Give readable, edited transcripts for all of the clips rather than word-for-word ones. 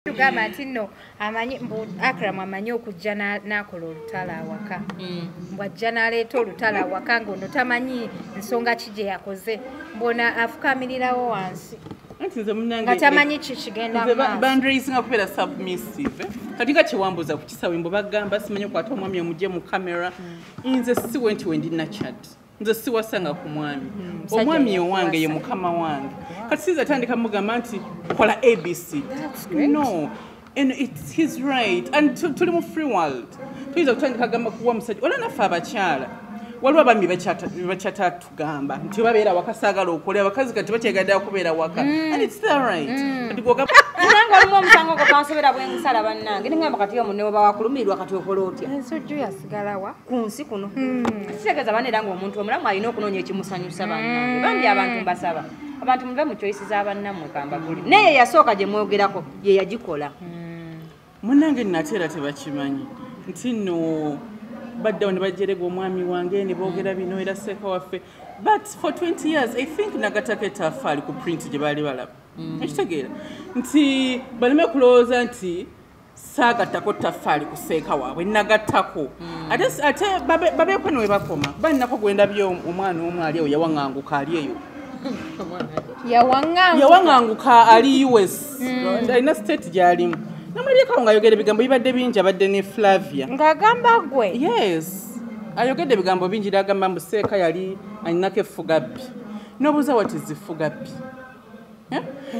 Tugamba nti nno amanyi Akram amanyi okujja n'akola olutala awaka. Bw'ajja n'aleeta olutala awaka ng'ono tamanyi nsonga ki gye yakoze. Mbona afukamirirawo wansi. Nga tamanyi ki kigenda maaso. Boundaries nga kubeera submissive. Kati nga kyewambuuza ku kisawe mbu bagamba simanyi okwata omwami omugye mu kamera. Nze siwe nti we ndina chat. Nze siwasanga ku mwami. Omwami owange ye mukama wange. Kati sinza tandika mugamba nti kola ABC. No. And it's his right. And tuli mu free world. Tuyinza kutandika gamba kuwa musajja. Ola naffe abakyala. Waliwo abami bakyata tugamba nti babeera waka saagala okolera abakazi kati bakyegadde kubeera waka. And it's their right. Kati gogamba nange walimu omusango gwo kansobera bwensala bannange ningamba kati yo munne baba wakulumirirwa kati okola otya ensujju yasigala wa ku nsi kuno kitegeeza banera nga omuntu omulamu alina okunoonya ekimusanyusa bannange bambi abantu mbasaba abantu muve mu choice z'abannammwe kambaguli naye yasooka gye mwogerako ye yagikola munnange nnateera tebakimanyi nti nno baddawo ne bajerega omwami wange ne boogera bino era seeka waffe but for 20 years I think nagatako etaffaali ku print gye baali balaba ekitegeera nti baleme kulowooza nti saagattako taffaali ku seeka waabwe nagattako ate babeeko ne we bakoma balinako gwendabyo omwana omu ali eyo yawaŋŋanguka ali eyo yawaŋŋanguka ali US alina state gy'alimu namulabyeekawo ng'ayogera ebigambo bibadde bingi abadde ne Flavia ng'agamba gwe yes ayogedde ebigambo bingi n'agamba mbu seeka yali alinako effugabbi n'obuuza wati zifugabbi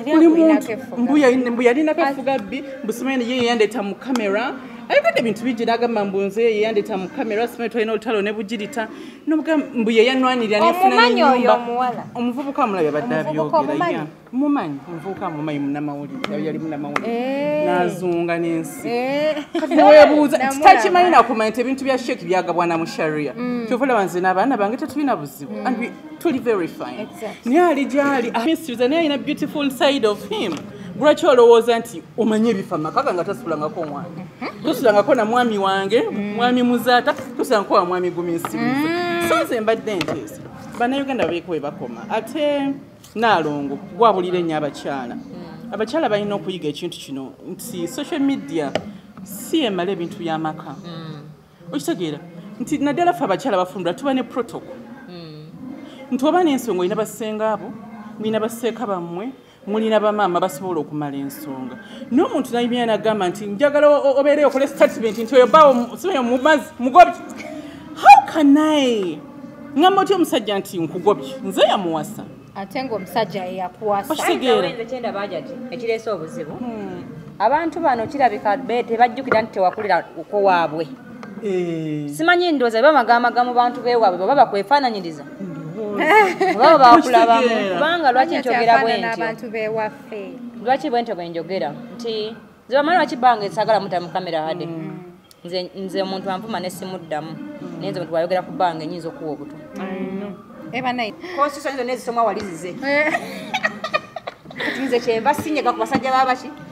buli muntu mbu yalinako effugabbi mbu simanyi ye yandeeta mu kamera ayogedde ebintu bingi n'agamba mbu nze ye yandeeta mu kamera simanyi twalina olutalo ne bugirita mbu ye yanwanirira nefuna n'ennyumba omuvubuka amulabye abadde abyogera mumanyi omuvubuka mumanyi munnamawulire yali munnamawulire n'azunga n'ensi kati neweebuuza kitakimanyi nakumanya nti ebintu bya sheeki byagabwa na mu sharia kyova olaba nze n'abaana bange tetulina buzibu and tuli very fine naye ali gyali mysteries naye alina beautiful side of him lwaki olowooza nti omanye ebifa makaga nga tosulangako omwami tosulangako na mwami wange mwami muzaata tosulangako wa mwami gumisiriza so nze mbadde nteesa bannayuganda babeeko we bakoma ate Nalongo gwabulira ennyo abakyala balina okuyiga ekintu kino nti social media si emala ebintu by'amaka okitegeera nti naddala ffe abakyala bafumbula tuba ne protocol nti oba n'ensonga olina bassenga abo mulina basseeka bammwe mulina bamaama basobola okumala ensonga n'omuntu nayimya nagamba nti njagala obeereyo okole statement nti oyo bawo simanyi mumazi mugobye how can I ngamba otya omusajja nti nkugobye nze yamuwasa ate ng'omusajja eyakuwasa kyenda bajati ekireese obuzibu abantu bano kirabika tebajjukira nti tewakulira uko waabwe simanyi ndooza bamagamaga mu bantu beewaabwe baba bakwefaananyiriza baba bakulabamu kubanga lwaki nkyogera bwentyo lwaki bwentyo bwenjogera nti nze bamanyi lwakibanga esagala muta mu kamera hade nze omuntu anvuma nesimuddamu naye nze muntu wayogera ku bbanga enyinza okuwa obuto konstitution zonna ezisomwa walizize nze kyenva sinyega ku basajja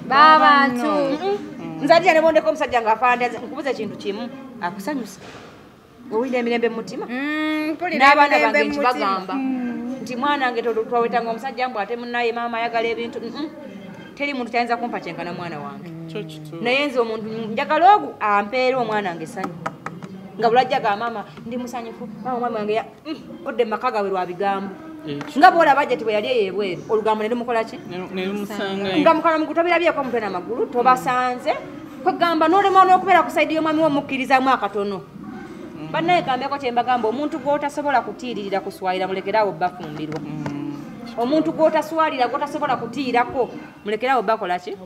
b'abantu nze adya ne bondeko omusajja ng'afaandaze nkubuza ekintu kimu akusanyusa owulira emirembe mu mutima n'abaana bange nkibagamba nti mwanange twawetanga omusajja mbu ate munaye maama ayagala ebintu teri muntu kyayinza kumpa kyenkana mwana wange naye nze omuntu njagala ogu ampeera omwana wange essanyu nga bulajjaga maama ndi musanyufu maama omwami wange odde mu maka gawe lwa bigambo nga bwolaba jati bwe yali eyebweru olugambo ne lumukola ki nga mukala mugutobirabyeko omutwe n'amagulu tobasanze kwegamba n'olema n'okubeera ku saidi y'omwami w'omukkirizamu akatono bannaye gambeko kyembagamba omuntu gw'otasobola kutiiririra kuswalira mulekerawo bafumbirwa omuntu gw'otaswalira gw'otasobola kutiirako mulekerawo bakola ki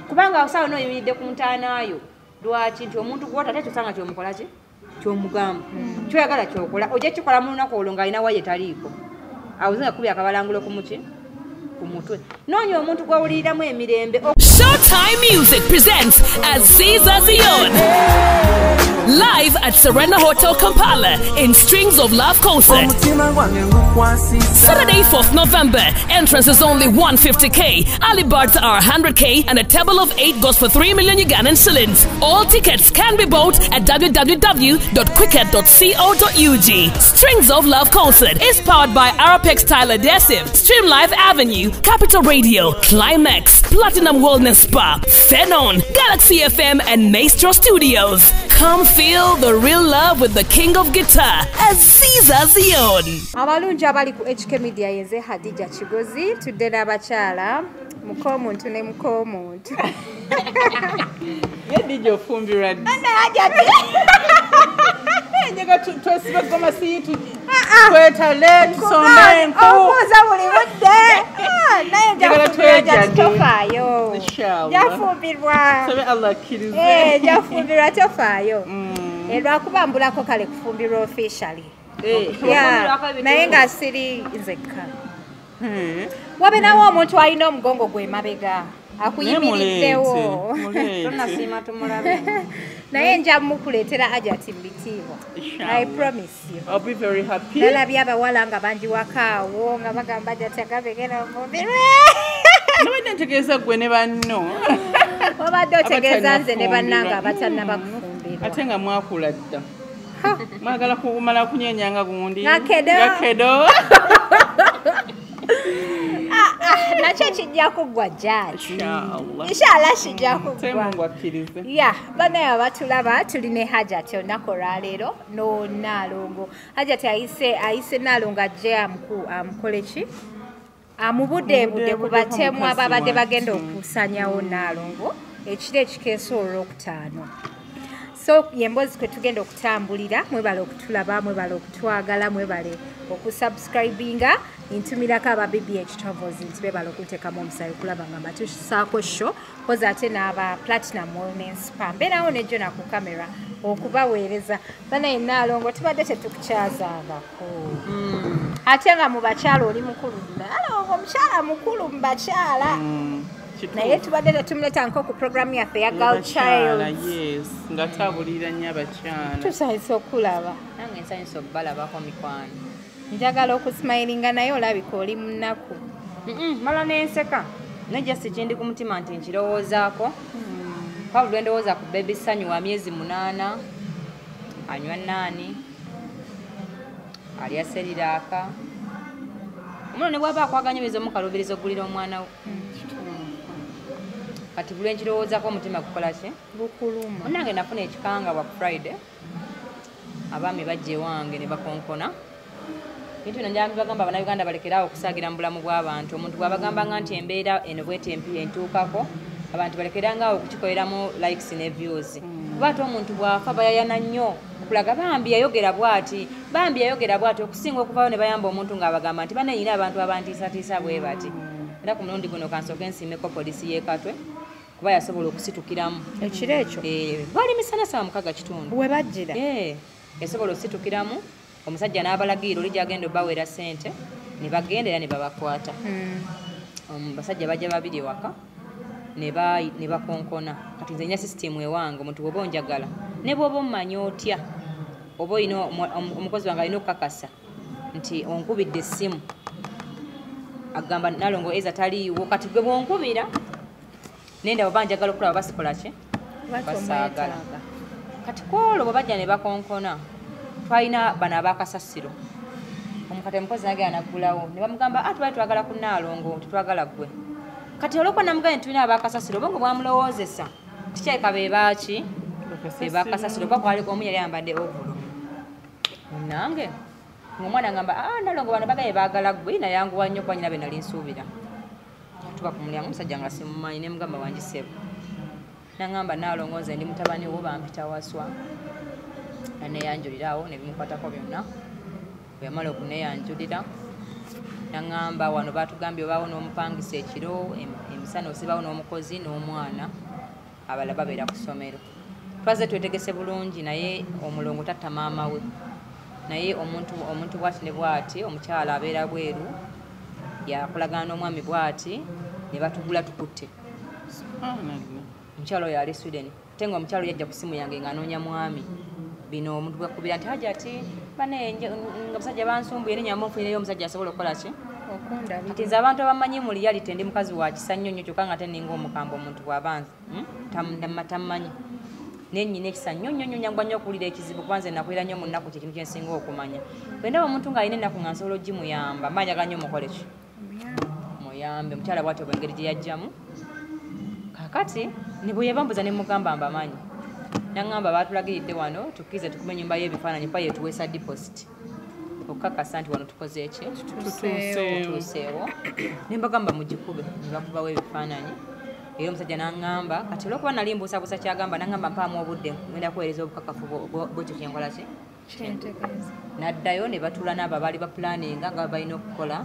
kubanga osaawe n'oyimiridde ku ntaanaayo lwaki nti omuntu gw'otate tosanga kyomukola ki kyomugamba kyoyagala kyokola ojja kikola mu lunaku olwo ng'alina waye taliiko awuze nga kubi akabalangulo ku muki ku mutwe noonya omuntu gw'owuliriramu emirembe. Showtime Music presents as Caesar's Own live at Serena Hotel Kampala in Strings of Love concert. Saturday 4th November. Entrance is only 150k. Early birds are 100k and a table of 8 goes for 3 million Ugandan shillings. All tickets can be bought at www.quicket.co.ug. Strings of Love concert is powered by Arapex Style Adhesive, Stream Live Avenue, Capital Radio, Climax, Platinum World Wellness Spa, Fenon, Galaxy FM and Maestro Studios. Come feel the real love with the king of guitar, Aziza Zion. Abalungi abali ku HK Media yenze Hadija Kigozi tudde n'abakyala mukomuntu ne mukomuntu. Yedije ofumbirwa. Ana ajati. Njega twesiba goma situ. Kwetale tusonenko. Okuza buli budde. Naye Njagala tweja tofaayo. Inshallah. Yafumbirwa. Sabe Allah kirize. Yafumbirwa tofaayo. Lwakubambulako kale kufumbirwa officially. Naye nga siri nzekka. Wabe nawo omuntu alina omugongo gwe mabega akuyimiriddewo. Tonnasiima tumulabe. Naye nja mukuleetera Ajati mbitiibwa. I promise you. I'll be very happy. Nalabye abawala nga bangi wakaawo nga bagamba Ajati agabegera omumbiri. Nobadde ntegeeza gwe ne banno. Obadde otegeeza nze ne bannanga abatannaba kufumbirwa. Ate nga mwakula dda. Mwagala kumala kunyenyanga gundi. Gakedo. Nakyo kijja kuggwa Jati. Inshallah kijja kuggwa. Banaye abatulaba tuli ne Hajati olunaku olwaleero no Nalongo. Hajati ayise Nalongo ajje amukole ki? Amubudde ku batemu ababadde bagenda okusanyawo Nalongo ekiro ekikeesa olwokutaano. So yembozi kwe tugenda okutambulira mwebale okutulaba mwebale okutwagala mwebale okusubscribinga intumirako aba BBH Travels ntibe bale okuteekamu omusayi kulaba nga matusaako show koza ate n'aba Platinum Wellness Spa mbeerawo nejjo na ku kamera okubaweereza banaye Nalongo tubadde tetukukyazaabako ate nga mu bakyala oli mukulu Nalongo omukyala mukulu mu bakyala naye tubadde tetumuleta nko ku programu yaffe ya Girl Child. Yes, nga tabulira nnyo abakyala. Tusanyusa okulaba. Nange nsanyusa okubalabako mikwano. Njagala okusmilinga naye olabika oli munaku. Mala n'enseka. Najja si kindi ku mutima nti nkirowoozaako. Pawulo lwe ndowooza ku baby Sanyu wa myezi 8, anywa 9, alya seriraaka. Omuno ne bw'aba akwaganyiriza omukalubiriza oggulira omwana we. Kati buli nkirowoozaako omutima gukola ki? Bukuluma. Munnange nafuna ekikangabwa ku Friday. Abaami bajja ewange ne bakonkona. Bintu bino njambi bagamba Abannayuganda balekeraawo okusaagira mu bulamu bw'abantu. Omuntu bw'abagambanga nti embeera eno bw'eti entuukako, abantu balekerangaawo okukikoleramu likes ne views. Kuba ate omuntu bw'afa bayayana nnyo okulaga bambi yayogera bw'ati, okusinga okuvaayo ne bayamba omuntu ng'abagamba nti banayina abantu abantiisatiisa bwe bati. Era ku mulundi guno kansooke nsiimeko poliisi y'e Katwe kuba yasobola okusitukiramu. Ekiro ekyo? Bwali misana saa 6 kitundu. We bajjira? Yasobola okusitukiramu. Omusajja n'abalagira oli gy'agenda obbawera ssente ne bagenda era ne babakwata. Basajja bajja babiri ewaka ne bakonkona. Kati nze nina sisitimu ewange omuntu bw'oba onjagala ne bw'oba ommanyi otya oba olina omukozi wange alina okukakasa nti onkubidde essimu agamba Nalongo eza taliiwo kati gwe bwonkubira nenda baba njagala okulaba basikola ki basaagala kati kwolwo bwe bajja ne bakonkona twalina bano abakasasiro omukate mukozi nagenda naggulawo ne bamugamba tubali twagala ku Nalongo tetwagala gwe kati olwokuba namugambye tulina abakasasiro bongo bwamulowoozesa tikyayika be baaki be bakasasiro kuba kwaliko omu yali ayambadde ovulu nange omwana ngamba Nalongo bano bagaye baagala gwe nayanguwa nnyo kuba nyina be nali nsuubira tuba ku mulyango omusajja nga simumanyi ne mugamba wangisebo nangamba Nalongo nze ndi mutabani wo bampita waswa naneyanjulirawo ne bimukwatako byonna bwe yamala okuneyanjulira nangamba wano baatugambye obaawo n'omupangisa ekiro emisana osibaawo n'omukozi n'omwana abalala babeera ku ssomero twaze twetegese bulungi naye omulongo tatta maama we naye omuntu bwati ne bwati omukyala abeera bweru yakolagana n'omwami bwati ne batugula tukutte omukyala oyo ali Sweden ate nga omukyala yajja ku simu yange ng'anoonya mwami bino omuntu bwakubira nti Hajati nga basajja bansumbuye nenyamba onfunireyo omusajja asobola okukola ki kati nze abantu abamanyi mu reality ndi mukazi wa kisa nnyo nnyo kyokka nga teninga omukamba omuntu bw'abanza tammanyi nenyina ekisa nnyo nnyo nnyo nyangwa nnyo okuwulira ekizibu kuba nze nakwera nnyo mu nnaku kyekintu kyensinga okumanya bwe ndaba omuntu ng'alina ennaku nga nsobola ogimuyamba mba njagala nnyo mukole ki muyambe omukyala bw'ati obwengeri gye yajjamu kakati nibwe yabambuza ne mugamba mbamanyi nangamba batulagiridde wano tukize tukume nyumba y'ebifaananyi pa yetuweesa deposit okukakasa nti wano tukoze eki tutuuseewo ne mbagamba mugikube ne bakubawo ebifaananyi era omusajja n'aŋŋamba kati olwokuba nali mbuusabuusa kyagamba n'aŋŋamba mpaamu obudde ngenda kuweereza obukakafu bwekyo kyenkola ki n'addayo ne batuula n'abo abaali bapulaninga nga balina okukola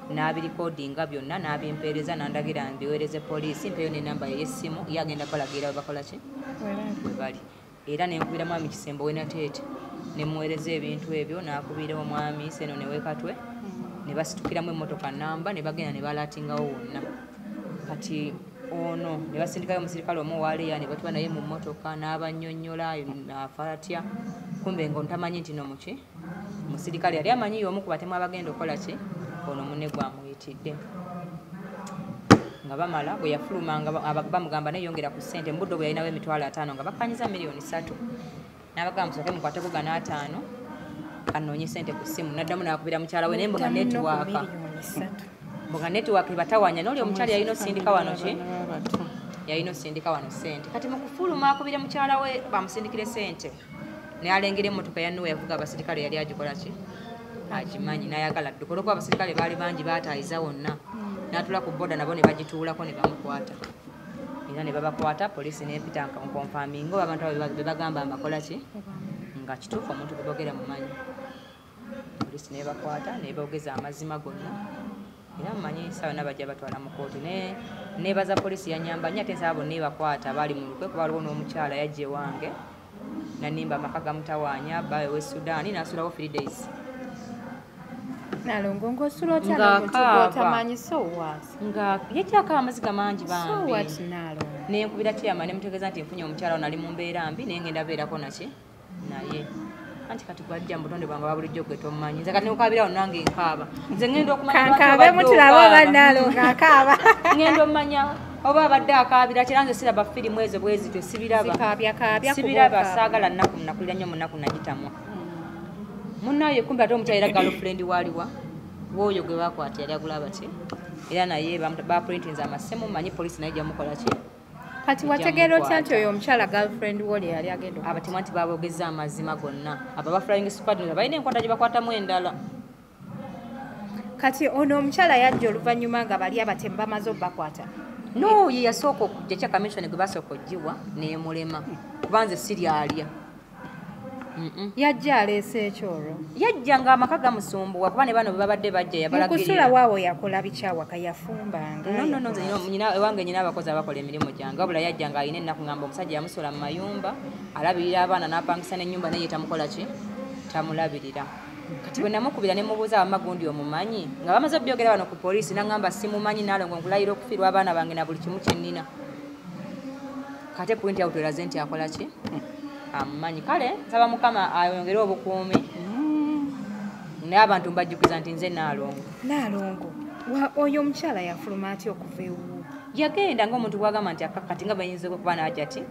n'abirikodinga byonna n'abimpeereza n'andagira mbiweereze poliisi mpeyo n'enamba y'essimu ye agenda balagira bakola ki bwe bali era nenkubira mwami Kisembo wenateete nemuweereza ebintu ebyo n'akubira omwami Seno newekatwe ne basitukiramu emmotoka namba ne bagenda ne balaatingawo wonna kati ono ne basindikayo omusirikale omu waleya ne batuba naye mu mmotoka n'abannyonnyola afa atya kumbe nga ntamanyi nti nomuki omusirikale yali amanyi y'omu ku batemu abagenda okukola ki ono munne gwamuyitidde nga bamala bwe yafulumanga bamugamba neyongera ku ssente mu budde bwe yalinawo $5,000 nga bakanyiza $3,000,000 n'abagamba musooke mukwateko ga n'ataano kanoonye ssente ku ssimu n'addamu n'akubira mukyala we naye mbuga netiwaaka mbuga netiwaaka ebatawanya n'oli omukyala yalina osindika wano ki yalina osindika wano ssente kati mu kufuluma akubira mukyala we bamusindikire ssente n'alengera emmotoka ya Nuwe yavuga abasirikale yali agikola ki agimanyi n'ayagala dduka olwokuba abasirikale baali bangi baataayiza wonna n'atula ku boda nabo ne bagituulako ne bamukwata era ne babakwata poliisi n'empita nkonfaminga oba abantu abo be bagamba amakola ki nga kituufu omuntu gwe boogera mumanyi poliisi nebakwata nebogeza amazima gonna era mumanyi sawa nabajja batwala mu kooti nebaza poliisi yanyamba nnyo ate nsaba bonna ebakwata baali mu lukwe kuba waliwo n'omukyala yajja ewange nanimba amaka gamutawaanya bawe we Sudaani n'asulawo 3 days Nalongo ng'osula otamanyi so what? Nga yajjako amaziga mangi bambi. So what Nalongo? Nenkubira Chairman ne mutegeeza nti nfunye omukyala ono ali mu mbeera mbi naye ngenda beerako naki naye. Anti kati gwajja mutonde bwange wabulijjo gwe tomumanyi. Nze kati nekukabira ono nange nkaaba. Nze ngenda okumanya kankabe mutulaba bannalongo akaaba. Ngenda omanya oba abadde akaabira kira nze siraba firimu ezo bwezityo sibiraba. Sibiraba saagala nnaku nakulira nnyo munaku nagitamwa. Munnaye kumbe ate omukyala era girlfriend waliwa woyo gwe bakwata yali agula bati era naye baprintinze amasemu manyi poliisi naye jamukola ki kati wategeera otya nti oyo omukyala girlfriend woli yali agenda abatimu anti babogeza amazima gonna abo ba flying squad balina enkwata gye bakwatamu endala kati ono omukyala yajja oluvannyuma nga bali abatemu bamaze obbakwata no ye yasooka okujja kya commission gwe basooka oggiwa neemulema kubanze siryalya yajja aleese ekyoro yajja nga amaka gamusumbuwa kuba ne bano babadde bajja yabalagirira mukusula waawo yakola bikyawaka yafumbanga no nze ewange nyina abakozi abakola emirimu gyange wabula yajja nga alina ennaku ngamba omusajja yamusula mu mayumba alabirira abaana n'apangisa n'ennyumba naye tamukola ki tamulabirira kati bwe namukubira ne mubuuza abamagundi omumanyi nga bamaze byogera wano ku poliisi nangamba simumanyi Nalongo nkulayira okufiirwa abaana bange na buli kimu kyennina kate point out eraze nti akola ki amanyi kale nsaba mukama ayongere obukuumi naye abantu mbajjukiza nti nze Nalongo oyo omukyala yafuluma atya okuva ewu yagenda ng'omuntu bwagamba nti akakati nga bayinza okuba naajja ti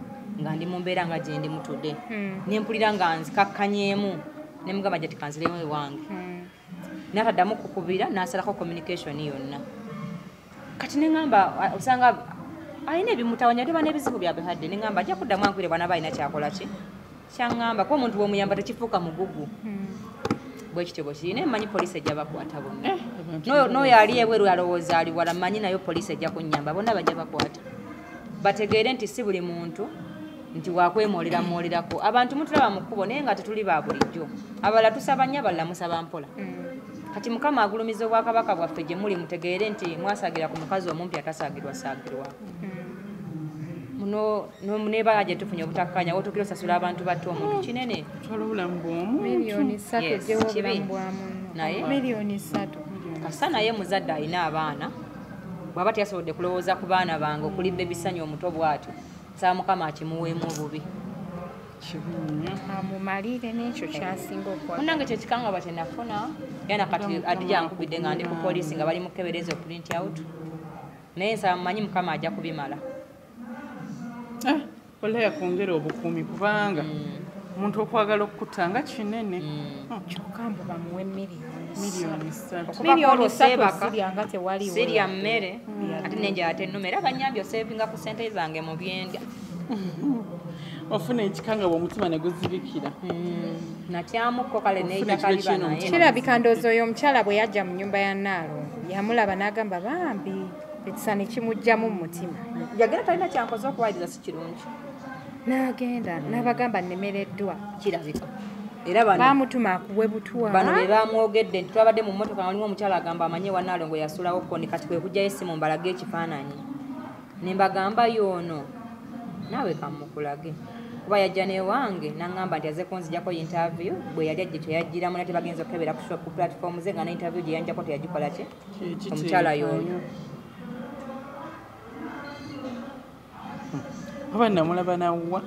nga ndi mu mbeera nga gye ndi mutudde nempulira nga nzikakkanyeemu ne mugamba jati kanzireemu ewange n'ataddamu kukubira n'asalako communication yonna kati ne ŋŋamba osanga alina ebimutawanya tuba n'ebizibu byabehadde ne ŋŋamba ajja kuddamu ankwire bwana balina kyakola ki kyaŋŋamba kuba omuntu bw'omuyamba tekifuuka mugugu bwe kityo bwe kiri naye mmanyi poliisi ejja bakwata bonna n'oyo ali ebweru alowooza ali wala mmanyi nayo poliisi ejja kunnyamba bonna bajja bakwata bategeere nti si buli muntu nti wakwemwolerako abantu mutulaba mu kkubo naye nga tetuli ba bulijjo abalala tusaba nnyo abalala musaba mpola kati mukama agulumiza obwakabaka bwaffe gye muli mutegeere nti mwasagira ku mukazi omumpi atasaagirwasagirwa muno nebaga gye tufunye obutakkanya wotukira osasula abantu bato omuntu kinene miliyoni 3 gyewobulamu bwamu naye miliyoni 3 kasa naye muzadde alina abaana bwaba teyasobodde kulowooza ku baana bange okulibba ebisanyi omuto bwatyo saba mukama akimuweemu obubi amumalire n'ekyo kyasinga okukola munnange kyekikangaba kye nafuna yana kati adija nkubidde nga ndi ku poliisi nga bali mukebereza print out naye nsaba mumanyi mukama ajja kubimala wala yakwongera obukuumi kubanga omuntu okwagala okukutanga kinene kyokka mbu bamuwe miliyoni 3 miliyoni 3 ziryanga tewaliwo sirya mmere ate nenjala tennuma era banyambye osevinga ku ssente zange mu byendya ofuna ekikanga bw'omutima ne guzibikira natyamukko kale neyitaka naye kirabika ndowooza oyo omukyala bwe yajja mu nnyumba ya Nalongo yamulaba n'agamba bambi ekisa ne kimugjamu mu mutima yagenda talina kyankoze okuwayiriza si kirungi n'agenda n'abagamba nnemereddwa kirabika era bamutuma akuwe butwa bano be bamwogedde nti twabadde mu mmotoka waliwo omukyala agamba amanye wa Nalongo yasulawo koni kati kwe kujjayo essimu mbalaga ekifaananyi ne mbagamba yoono naawe kamukulage kuba yajja newange naŋŋamba nti aze kunzijjako interview bwe yali ajje kyeyajjiramu nate bagenza okukebera ku platform ze nga ne interview gye yanjako teyagikola ki omukyala y'oyo oba namulaba nawwa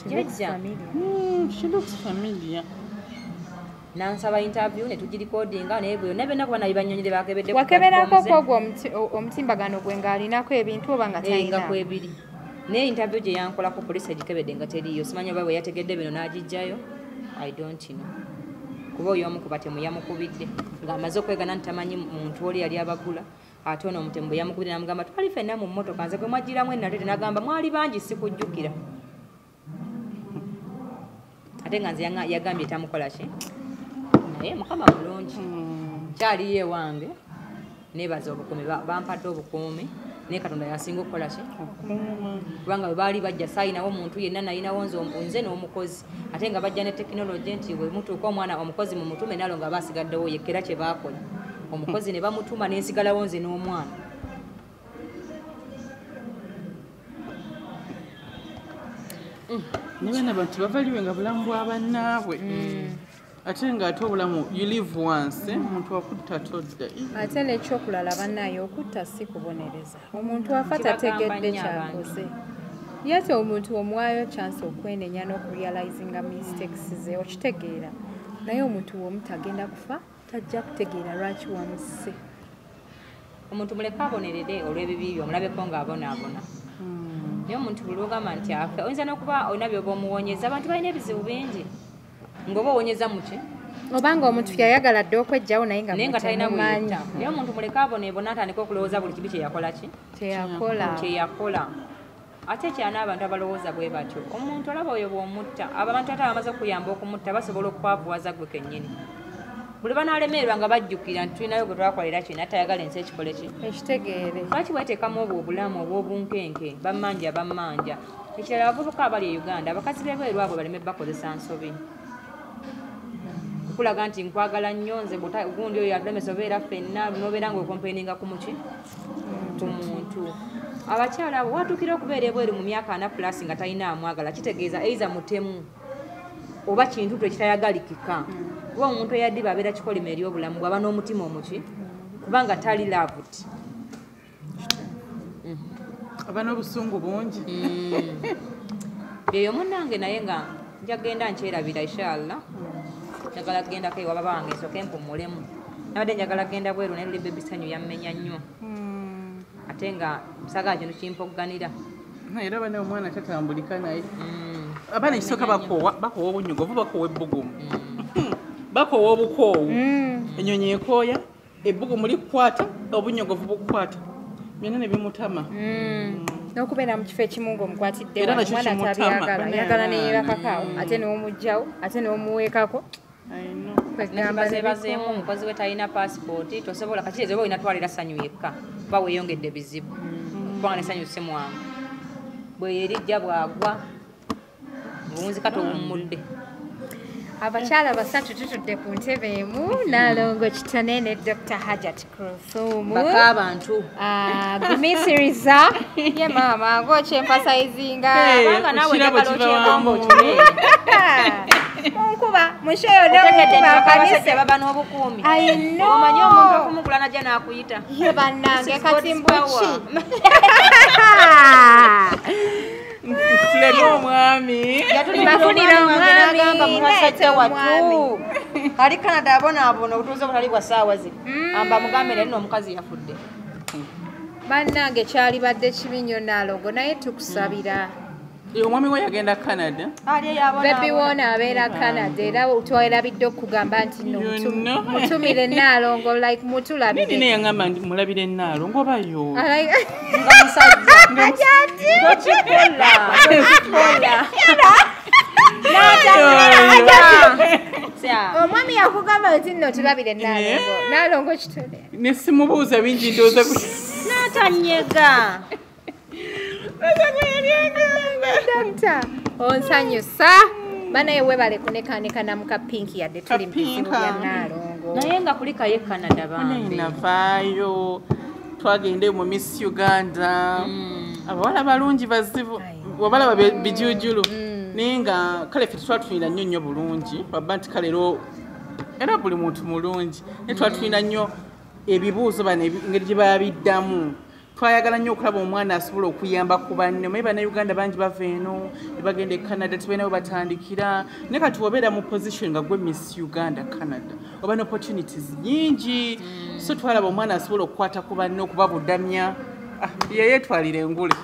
jajja she looks familiar nansaba interview ne tugirikodinga naye byonna byonna kuba nabi bannyonyere bakebedde wakeberako kwogwo omutimbagano gwe ng'alinako ebintu oba nga talina kwebiri naye interview gye yankolako poliisi egikebedde nga teriiyo simanyi oba bwe yategedde bino n'agijjayo I don't know kuba oyo omu ku batemu yamukubidde ng'amaze okwegana nti tamanyi muntu oli yali abagula ate ono omutemu bwe yamukubidde namugamba twali ffenna mu mmotoka nze gwe mwagiramu enatete n'agamba mwali bangi sikujjukira ate nga nze yagambye tamukola ki naye mukama mulungi kyaliyo ewange nebaza obukuumi bampadde obukuumi naye Katonda yasinga okukola ki kubanga bwe baali bajja saayinawo omuntu yenna nayinawo nze n'omukozi ate nga bajja ne tekinologi nti bwe mutuuka omwana omukozi mu mutume Nalongo aba asigaddewo yekkera kye baakola omukozi ne bamutuma n'ensigalawo nze n'omwana ne bana bantu bavaliwe nga bulamu bwa bannaabwe ate ng'ate obulamu you live once omuntu wakutta todda ate n'ekyokulala bannaye okutta si kubonereza omuntu afa tategedde kyakoze yate omuntu omuwaayo chance okwenenya n'okurealizinga mistakes ze okitegeera naye omuntu womu tagenda kufa tajja kutegeera lwaki wamuse omuntu muleka abonerere olw'ebibi byo omulabeko ng'abonaabona naye omuntu buli lwogamba nti afe oyinza n'okuba olina byoba omuwonyeza abantu balina ebizibu bingi ng'oba owonyeza muki obanga omuntu yayagala dde okwejjawo naye nga talina bweyetta naye omuntu muleka aboneebona atandika okulowooza buli kibi kyeyakola ki kyeyakola ate kyana abantu abalowooza bwe batyo omuntu olaba oyo bw'omutta abantu ate abamaze okuyamba okumutta basobola okukwavuwaza gwe kennyini buli banalemererwa nga bajjukira nti tulinayo gwe twakolera kino atayagala ensi ekikole ki ekitegeere lwaki weteekamu obwo obulamu obw'obunkenke bammanja ekirala abavubuka abali e Uganda abakazi b'ebweru abo baleme bakozesa nsobi kukulaga nti nkwagala nnyo nze gundi oyo atulemesa obeera ffenna nobeera ngaokompaininga ku muki ku muntu abakyala abo watuukira okubeera ebweru mu myaka 4+ nga talina amwagala kitegeeza eiza mutemu oba kintu ekitayagalikika kuba omuntu eyaddiba abeera kikolima eri obulamu bwaba n'omutima omuki kubanga tali loved aba n'obusungu bungi byeyo munnange naye nga njagenda nkyerabira inshallah njagala kgendako ewa baba wange nsooke mpumulemu nabadde njagala kgenda bweru naye lulibe bisanyu yammenya nnyo ate nga musagala kino kimpogganira era bane omwana tatambulika naye abaana ekisooka bakoowa obunyogovu bakoowa ebbugumu bakoowa obukoowu ennyonyi ekooya ebbugumu likukwata obunyogovu bukukwata byonna ne bimutama n'okubeera mu kifo ekimu ng'omukwatiddewo omwana tabyagala yagala neyebakakaawo ate n'omugjawo ate n'omuweekako bazeebazeemu omukozi we talina paasipooti tosobola kakireze oba olina twalira ssanyu yekka kuba weeyongedde bizibu kubanga nessanyu simwangu bwe yerijja bwagwa buwunzika towummudde abakyala basatu tutudde ku ntebe emu Nalongo Kitone ne Dr. Hajat Kulthum bakaabantu gumisiriza ye maama ng'okyemfasayizinga kubanga naawe njagala okyegomba okire munkuba musheyo n'omukuba baba n'obukuumi omanyi omuntu okumugula najja n'akuyita ye bannange kati mbuki tuleke omwami bafunira omwami watu kali Canada abonaabona obutuuze obutali bwa ssaawa zino amba mugambe nali n'omukazi yafudde bannange kyali badde kibi nnyo Nalongo naye tukusabira omwami we yagenda Canada. Baby wona abeera Canada era twalabidde okugamba nti no mutumire Nalongo like mutulabire. Nini yangamba mulabire Nalongo obayo. Nga musajja. Omwami yakugamba nti no tulabire Nalongo Kitone. Ne simubuuza bingi ndowooza n'atanyega. Onsanyusa banaye webale kunekaaneka namuka pinki yadde tuli mubizibu bya Nalongo naye nga kulika ye Canada bambi navaayo twagende mu Miss Uganda abawala balungi bazibu wabalaba bijujulu naye nga kale ffe twatulina nnyo bulungi wabba nti kalero era buli muntu mulungi naye twatulina nnyo ebibuuzo bano engeri gye babiddamu twayagala nnyo okulaba omwana asobola okuyamba ku banne naye bannayuganda bangi bava eno ne bagenda e Canada tubenawo batandikira naye kati wobeera mu position nga gwe Miss Uganda Canada oba ne opportunities nyingi so twalaba omwana asobola okukwata ku banne okubabudamya yeyetwalira engule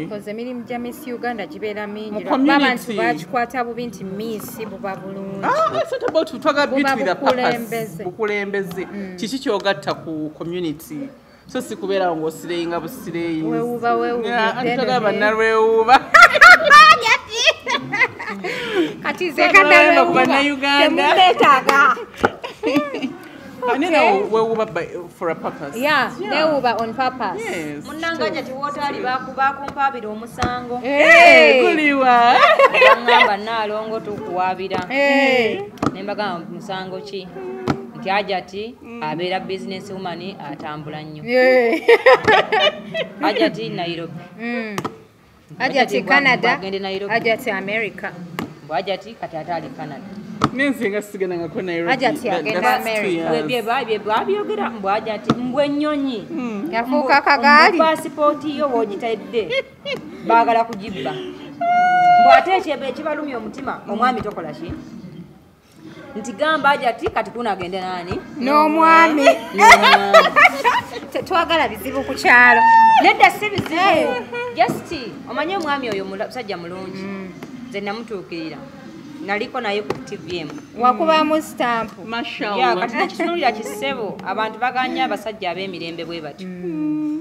koze emirimu gya Miss Uganda gibeera mingi abantu bakikwata bubi nti Miss buba bulungi bukulembeze kiki kyogatta ku community so sikubeera ng'osireyi nga busireyi antagaba nalwewuuba kati zekanalwewuba for a purpose. Yeah, newuba on purpose. Yes. Munanga jati wotali bakumpabira omusango. Kuliwa. Ngamba Nalongo tukuwabira. Nembaga musango ki? Nti ajati abeera business woman atambula nnyo. Ajati Nairobi. Ajati Canada. Ajati America. Ajati kati atali Canada. Nensinga sigenda ngako Nairobi. Ajati agenda America. Byebagera mbu ajati mbwe nnyonyi. Yafuuka kagaali. Passport yo wogitadde. Baagala kugibba. Mbwe ate ekibalumya omutima omwami tokola ki? Nti gamba ajati kati kunagende nani? N'omwami. Tetwagala bizibu ku kyalo. Nedda si bizibu. Just omanye omwami oyo musajja mulungi. Nze namutuukirira. Naliko naye ku TVM. Wakubamu stamp. Mashallah. Ya kati nakitunulira kisebo abantu baganya abasajja ab'emirembe bwe batyo.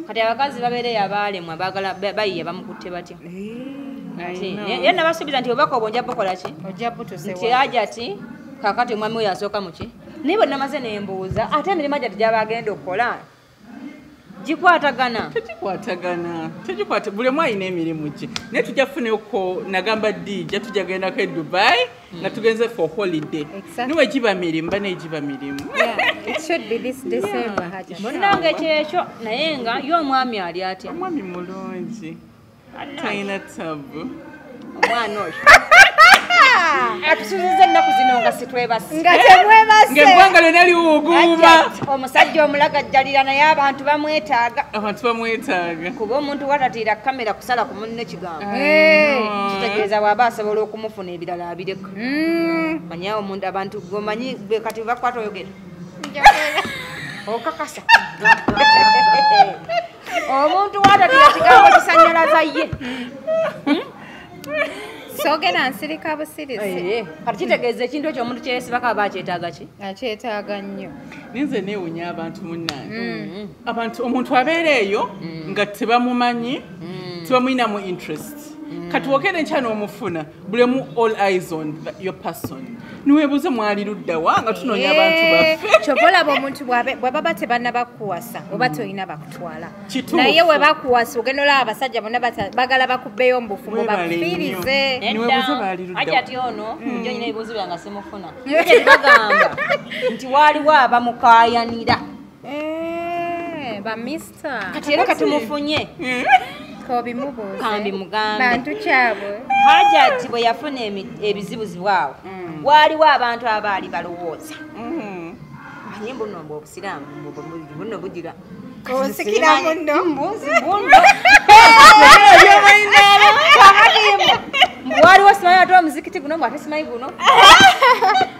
Kati abakazi babeere abaalemwa baagala bayiye bamukutte batyo. Yenna basuubiza nti obako obonja bukola ki? Ojja butuse. Nti ajati kakati omwami oyo asooka mu ki? Naye bwe namaze ne mbuuza ate emirimu ajati gy'abagenda okukola gikwatagana. Tegikwata buli omu alina emirimu gye naye tujja kufuneko nagamba Dija tujja gendako e Dubai nga tugenze for holiday niwe giba mirimu banegiba mirimu. It should be this December. Munnange kyekyo naye nga yo omwami ali atya? Omwami mulungi talina tabu omwana oyo atusuuziza ennaku zino nga sitwebase nga temwebase ng'eggwanga lyonna liwuguuma. Omusajja omulagajjalira naye abantu bamwetaaga. Kuba omuntu watatiira kamera kusala ku munne kigambo kitegeeza bw'aba asobola okumufuna ebirala abireka. Manyawo omuntu abantu gomanyi kati bakwata oyogera okakasa omuntu watatiira kigambo kisanyalaza ye sogera nsirika busirisi. Kati kitegeeza ekintu ekyo omuntu kyeyesibako aba akyetaaga ki? Akyetaaga nnyo. Ninze neewunya abantu munnange. Omuntu abeera eyo nga tebamumanyi tebamulina mu interest. Kati wogenda enkya n'omufuna bulemu all eyes on your person. Niweebuuze mwali ludda wa nga tunoonya abantu baffe. Kyova olaba omuntu bwe baba tebannabakuwasa oba tolina bakutwala. Naye we bakuwasa ogenda olaba abasajja bonna bagala bakubbeyo mbufumo bakufiirize. Niweebuuze baali ludda wa. Ajati ono njo nyina ebibuuzo byanga simufuna. Ajati bagamba nti waaliwo abamukaayanira. Ba mister. Kati era katumufunye. Kobimubuuze. Kambi mugambe. Bantu kyabwe. Ajati bwe yafuna ebizibuzibu awo. Waaliwo abantu abaali balowooza. Naye mbuno mbu obusiraamu buno bugira. Osikira muno. Mbuzi buno. Waliwo simanyi ate omuzikiti guno bw'ate simanyi guno.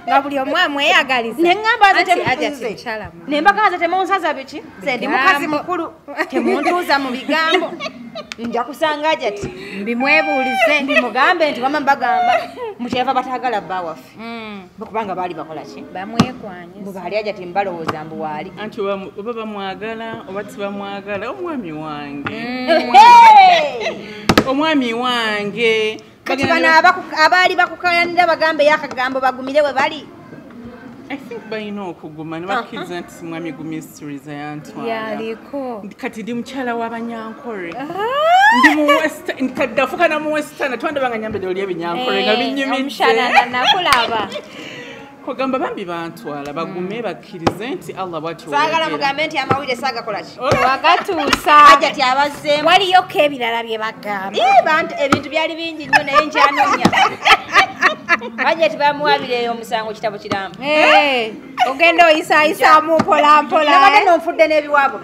Nga buli omu amweyagaliza. Ne ngamba nze temuntuuze. Ne mbagamba nze temunsaza biki? Nze ndi mukazi mukulu. Temuntuuza mu bigambo. nja kusanga jati mbimwebuulize mugambe nti wama bagamba mukyava batagala bba waffe bakubanga baali bakola ki bamwekwanye bwe baali aja ti mbalowooza mbu waali anti oba bamwagala oba tibamwagala omwami wange omwami wange kati bano abaali bakukayanira bagambe yakagambo bagumire we bali I think balina okuguma ne bakkiriza nti mwami gumistries ayantwala yaliko kati ndi mukyala w'abanyankore ndi mu western kaddafuka na mu western twandabanga nyambede oli ebinyankore nga binyumitse nakulaba kugamba bambi bantwala bagume bakkirize nti Allah bw'ati saagala mugambe nti amawulire saagakola ki wagatuusa aja ti abazzeemu waliyoko ebirala bye bagamba ebintu byali bingi nnyo naye nkyanoonya aja ti bamuwabire omusango kitabo kiramu ogenda oyisaayisaamu mpolampola nabadde nonfudde n'ebiwaabo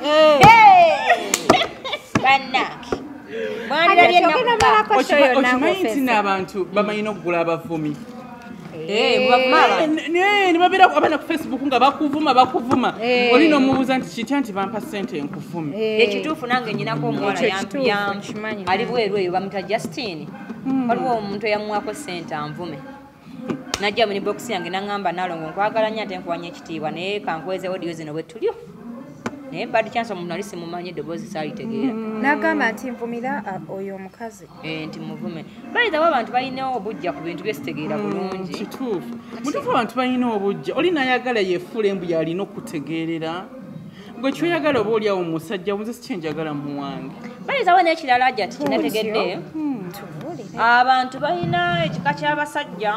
bannange okimanyi nti n'abantu bamanyi n'okugula abavumi ne babeera abaana ku Facebook nga bakuvuma oli n'omubuuza nti kitya nti bampa ssente enkuvume ekituufu nange nyinako omuwala ali bweru eyo bamuta Justine waliwo omuntu eyamuwako ssente anvume najja mu box yange naŋŋamba Nalongo nkwagala nnyo ate nkuwanya ekitiibwa naye kankweze odiyo zino bwe tulyo naye bad chance omuntu ali simumanyi eddoboozi saalitegeera nagamba nti nvumira oyo omukazi nti muvume bayizawo abantu balina obujja ku bintu byesitegeera bulungi kituufu mutuufu abantu balina obujja oli nayagala yefuula embu yalina okutegeerera gwe kyoyagala oba oliawo omusajja nze sikyenjagala mu wange bayizawo n'ekirala ajja ti kinategedde abantu balina ekika ky'abasajja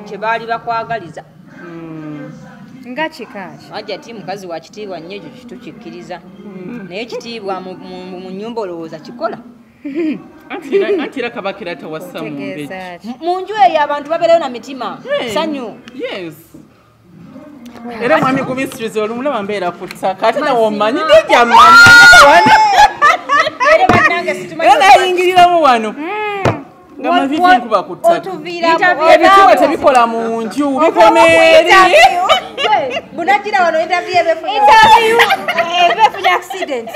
kye baali bakwagaliza nga kikaaki ajja ti mukazi wa kitiibwa nnyo ekyo kitukikkiriza naye kitiibwa mu nnyumba olowooza kikola anti era kabakira tawassa mumbeji mu nju eyo abantu babeerayo na mitima sanyu era mwami gumistries olumulaba mbeera ku ttaka ate nawe omanyi nejamanya era nayingiriramu wano nga mavidi nkuba ku ttaka ebitiibwa tebikola mu nju bikomeeri bunagira wano interview ebefunya accident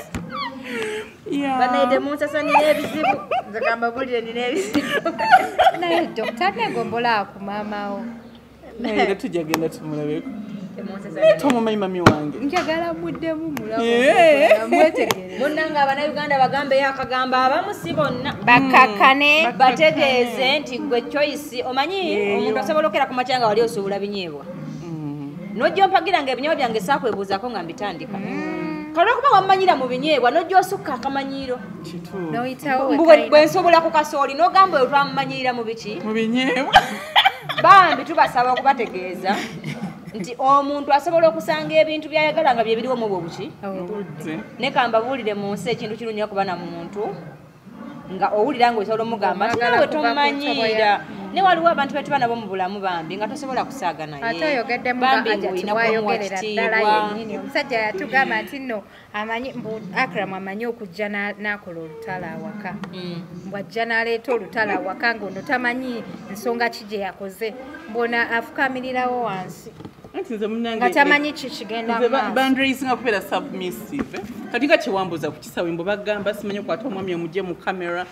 banaite munsasa nina ebizibu nzagamba bulire nina ebizibu naye dokita negombola ku maamawo naye tujagenda tumulabeko tomumanyi mami wange njagala muddemu mwetegere munnanga abannayuganda bagambeyo akagamba abamu si bonna bakakkane bategeeze nti gwe choice omanyi omuntu asobola okera ku makyanga wali osuubula binyeebwa nojja ompagira nga ebinyeebwa byange saakwebuuzako nga mbitandika kalwakuba wammanyira mu binyeebwa nojja osukka akamanyiiro bwe nsobola ku kasooli n'ogamba oyo twamumanyirira mu biki mu binyeebwa bambi tubasaba okubategeeza nti omuntu asobola okusanga ebintu byayagala nga bye biriwo mu bwo buki ne kambabuulire mu nsi ekintu kirunnya kuba na muntu nga owulira nga osobola omugamba nti nawe tomanyiira ne waliwo abantu betuba nabo mu bulamu bambi nga tosobola kusaaga naye bambi ng'olinakuomuwa kitiibwa omusajja yatugamba nti nno amanyi Akram amanyi okujja n'akola olutala awaka bw'ajja n'aleeta olutala awaka ng'ono tamanyi nsonga ki gye yakoze mbona afukamirirawo wansi nga tamanyi kikigenda boundaries nga kubeera submissive kati nga kyewambuuza ku kisawe mbu bagamba simanyi okwata omwami omugye mu kamera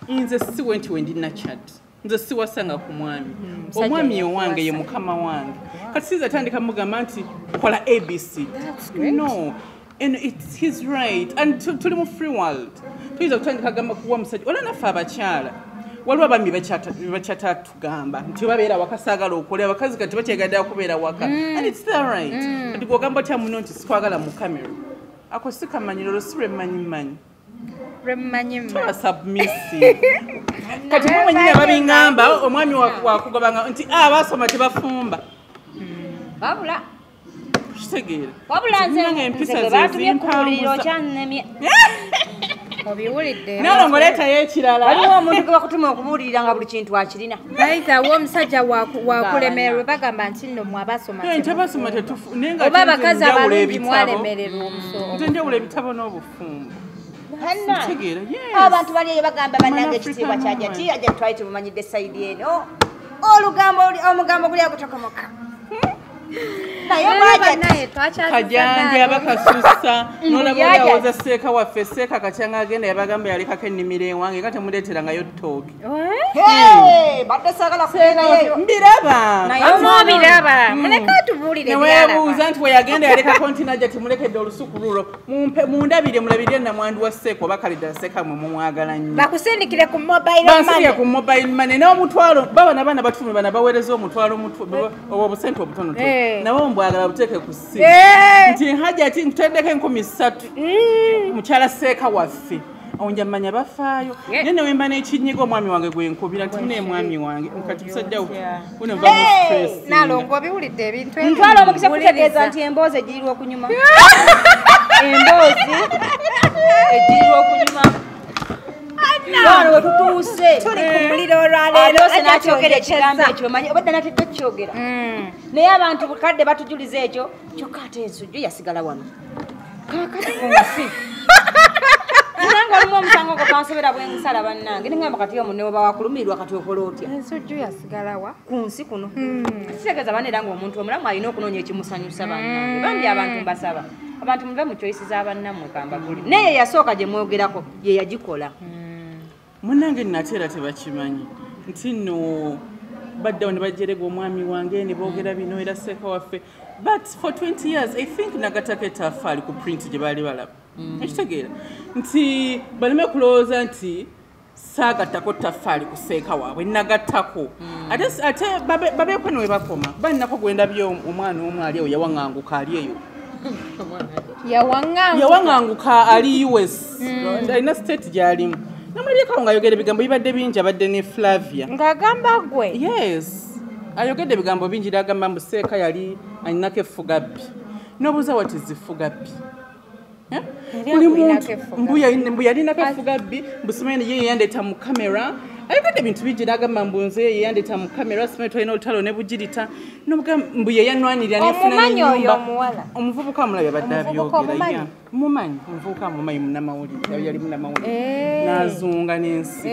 nze siwe nti we ndina chat nze siwasanga ku mwami omwami owange ye mukama wange kati sinza tandika mugamba nti kola abc no and it's his right and tuli mu free world tuyinza kutandika gamba kuwa musajja ola naffe abakyala waliwo abami bakyata tugamba nti babeera waka saagala okole abakazi kati bakyegaddala kubeera waka and it's their right kati gwogamba otya muno nti sikwagala mu kamera ako sikamanyiro olwo si lwemmanyimanyi submissive kati mwenyini ababingamba omwami wakugobanga nti basoma tebafumba babula kitegeera wabula nze batubye okyannemye obiwulidde Nalongo leetayo ekirala waliwo omuntu gwe bakutuma okubuulirira nga buli kintu akirina bayitawo omusajja wakulemererwa bagamba nti nno mwabasoma tebasoma oba abakazi abalungi mwalemererwa omusoma nze njawula ebitabo n'obufumbo abantu bali eyo bagamba bannange ekitiibwa kyajja ti ajja twali tumumanyidde sayidi eno omugambo guli agutokomoka kajanja abakasusa nolabolawoza seeka waffe seeka katyanga agenda yabagamba yalikako ennimiro ewange nga temuleeterangayo ttooke mbirabanewebuuza nti weeyagenda yalekako nti najja timulekedde olusuku lulo mundabire mulabire namwandu wa seeka oba kalidda seeka mwe mumwagala nnyo bakusindikire ku mobile money n'omutwalo babana baana batumi bana baweereza omutwalo obusente obutono nabo mbwagala buteeke ku ssimu nti hajati ntutendeko 3,000 mukyala seeka waffe onja mmanya bafaayo naye newemba n'ekinyiga omwami wange gwenkubira nti mune mwami wange kati musajja uneva mu stress Nalongo obiwulidde ebintu ntwala omukisa kutegeeza nti emboozi egirirwa okunyuma emboozi egirirwa okunyuma Wano wetutuuse tuli ku muliro olwaleero nakyogera ekigambo ekyo manyi obadde natedde kyogera naye abantu bukadde batujuliza ekyo kyokka ate ensujju yasigala wano kakati ku nsi nange olumu omusango gwo kansobera bwensala bannange nengamba kati omunewo bawakulumirwa kati okola otya ensujju yasigalawa ku nsi kuno kitegeeza bane era ngaomuntu omulamu alina okunoonya ekimusanyusa bannange bambi abantu mbasaba abantu muve mu choice z'abannammwe kambaguli naye yasooka gye mwogerako ye yagikola munnange nnateera tebakimanyi nti nno baddawo ne bajerega omwami wange ne boogera bino era seeka waffe but for 20 years I think nagatako etaffaali ku print gye baali balaba ekitegeera nti baleme kulowooza nti saagattako taffaali ku seeka waabwe nagattako ate babeeko ne we bakoma balinako gwendabye omwana omu ali eyo yawaŋŋanguka ali eyo yawaŋŋanguka ali US alina state gy'alimu namulabyeekawo ng'ayogera ebigambo bibadde bingi abadde ne Flavia ng'agamba gwe yes ayogedde ebigambo bingi n'agamba mbu seeka yali alinako effugabbi n'obuuza wati zifugabbi buli muntu mbu yalinako effugabbi mbusimanyi ye yeyandeeta mu kamera ayogedde ebintu bingi n'agamba mbu nze yeyandeeta mu kamera simanyi twalina olutalo ne bugirita mbu yeyanwanirira nefuna n'ennyumba omuvubuka amulabye abadde abyogera mumanyi omuvubuka mumanyi munnamawulire yali munnamawulire n'azunga n'ensi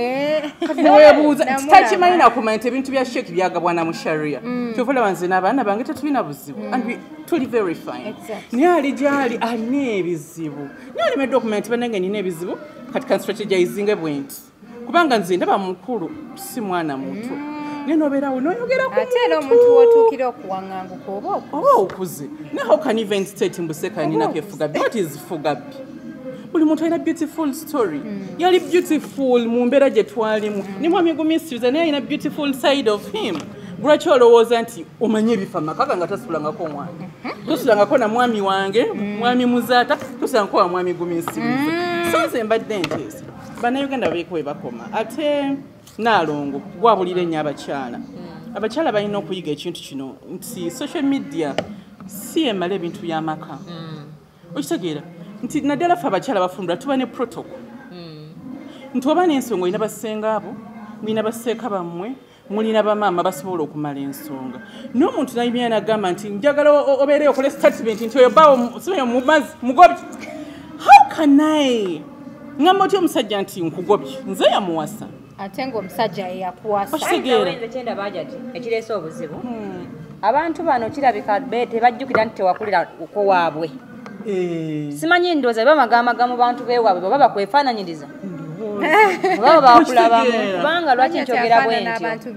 kati neweebuuza kitakimanyi nakumanya nti ebintu bya sheeki byagabwa na mu sharia kyova olaba nze n'abaana bange tetulina buzibu and tuli very fine naye ali gyali alina ebizibu naye alemedde okumanya nti bannange nina ebizibu kati kanstrategizinge bwe nti kubanga nze ndaba mukulu si mwana muto naye nobeerawo noyogera ku ate era omuntu wotuukira okuwaŋŋanguka oba okuze naye how can even state mbuseka ninako effugabbi what is fugabbi buli muntu alina beautiful story yali beautiful mu mbeera gye twalimu ne mwami gumisiriza naye alina beautiful side of him lwaki olowooza nti omanye ebifa makaga nga tosulangako omwami tosulangako na mwami wange mwami muzaata tosulangako wa mwami gumisiriza so nze mbadde nteesa bannayuganda babeeko we bakoma ate Nalongo gwabulira ennyo abakyala balina okuyiga ekintu kino nti social media si emala ebintu by'amaka okitegeera nti naddala ffe abakyala bafumbula tuba ne protocol nti oba n'ensonga olina basenga abo mulina baseeka bammwe mulina bamaama basobola okumala ensonga n'omuntu nayimya nagamba nti njagala obeereyo okole statement nti oyo bawo sibeyo mumazi mugobye how can I ngamba otya omusajja nti nkugobye nze yamuwasa ate ng'omusajja eyakuwasa kyenda bajati ekireese obuzibu abantu bano kirabika tebajjukira nti tewakulira uko waabwe simanyi ndooza bamagamaga mu bantu beewaabwe baba bakwefaananyiriza baba bakulabamu kubanga lwaki nkyogera bwentyo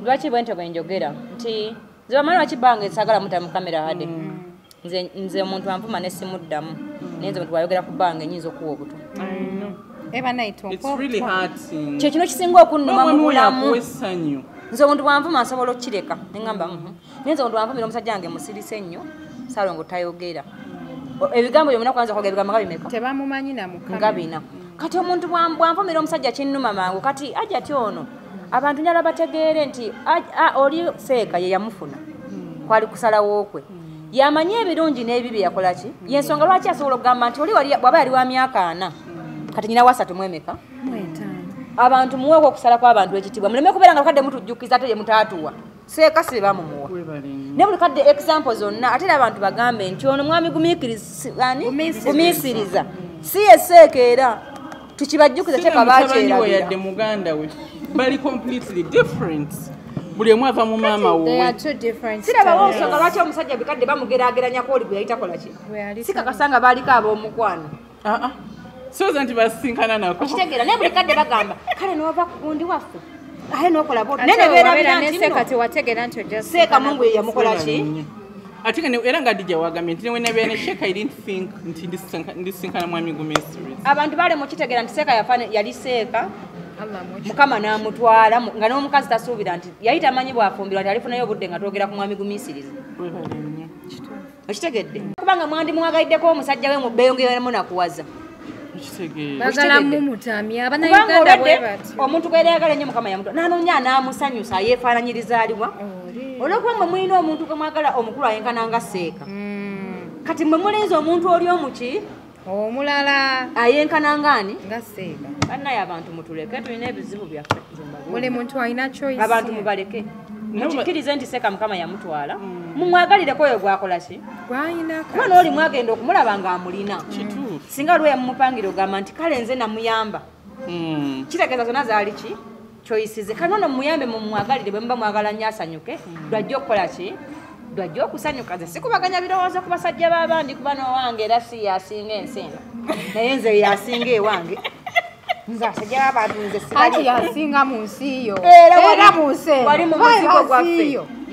lwaki bwentyo bwenjogera nti nze bamanyi lwaki bbanga esagala muta mu kamera hade nze omuntu anvuma ne simuddamu naye nze muntu bwayogera ku bbanga enyinza okuwa obuto kyekino kisinga okunnuma mu bulamu nze omuntu bwanvuma nsobola okukireka neŋŋamba naye nze omuntu bwanvumira omusajja wange musirise ennyo Salongo tayogera ebigambo byomuna kwanza kwogera ebigambo nga bimeka tebamumanyi namukamera nga bina kati omuntu bwanvumira omusajja kinnuma mangu kati ajja ty ono abantu njala bategeere nti oli seeka ye yamufuna kwali kusalawo okwe yamanyi ebirungi n'ebibi yakola ki yensonga lwaki asobola okugamba nti oli bw'aba yali wa myaka 4 kati nyina wa 3 mwemeka abantu muweeko okusala kw'abantu ekitibwa muleme kubeera nga lukadde mutujjukiza ate ye mutaatuwa seeka si bamumuwa ne buli kadde example zonna ate era abantu bagambe nti ono mwami gumiisiriza si ye seeka era tukibajjukiza kyeka bakyerabira yadde muganda we bali completely different buli omu ava mu maama wowe sirabawo nsonga lwaki omusajja bikadde bamugeraageranyako oli bwe yali takola ki sikakasanga baaliko ab'omukwano soza nti basinkana nako okitegeera naye buli kadde bagamba kale n'ova ku gundi waffe aye n'okola boti naye nebeerabira nti seeka mungu ye yamukola ki ate era nga dijja wagambye nti newe nebeera ne sheeka I didn't think nti ndisinkana mwami gumisiri abantu bale mukitegeera nti seeka yali seeka mukama n'amutwala nga n'omukazi tasuubira nti yali tamanyi bwafumbirwa nti alifunayo obudde nga twogera ku mwami gumisirizi okitegedde kubanga mwandi muwagaliddeko omusajja we mubeyongeremu nakuwaza omuntu gwereyagala ennyo mukama yamutwa nanoonya n'amusanyusa yeefaananyiriza aliwa olwokuba mwe mulina omuntu gwe mwagala omukulu ayenkana nga seeka kati mwe mulinza omuntu oli omuki omulala ayenkana ngaani nga seeka bannaye abantu mutuleke tulina ebizibu byaffe buli muntu alina choice abantu mubaleke mukikkirize nti seeka mukama yamutwala mumwagalireko oyo gwakola ki kuba n'oli mwagenda okumulaba ng'amulina singa lwe yamumupangira ogamba nti kale nze namuyamba kitegeeza zonna zaali ki choisize kano no muyambe mumwagalire bwe muba mwagala nnyo asanyuke lwajja okukola ki lwajja okusanyuka nze sikubaganya birowoozo ku basajja b'abandi kuba n'owange era si yasinga ensinga naye nze yasinga ewange nze asajja b'abantu nze ati yasinga mu nsi yo era mu nsi wali mu muzigo gwaffe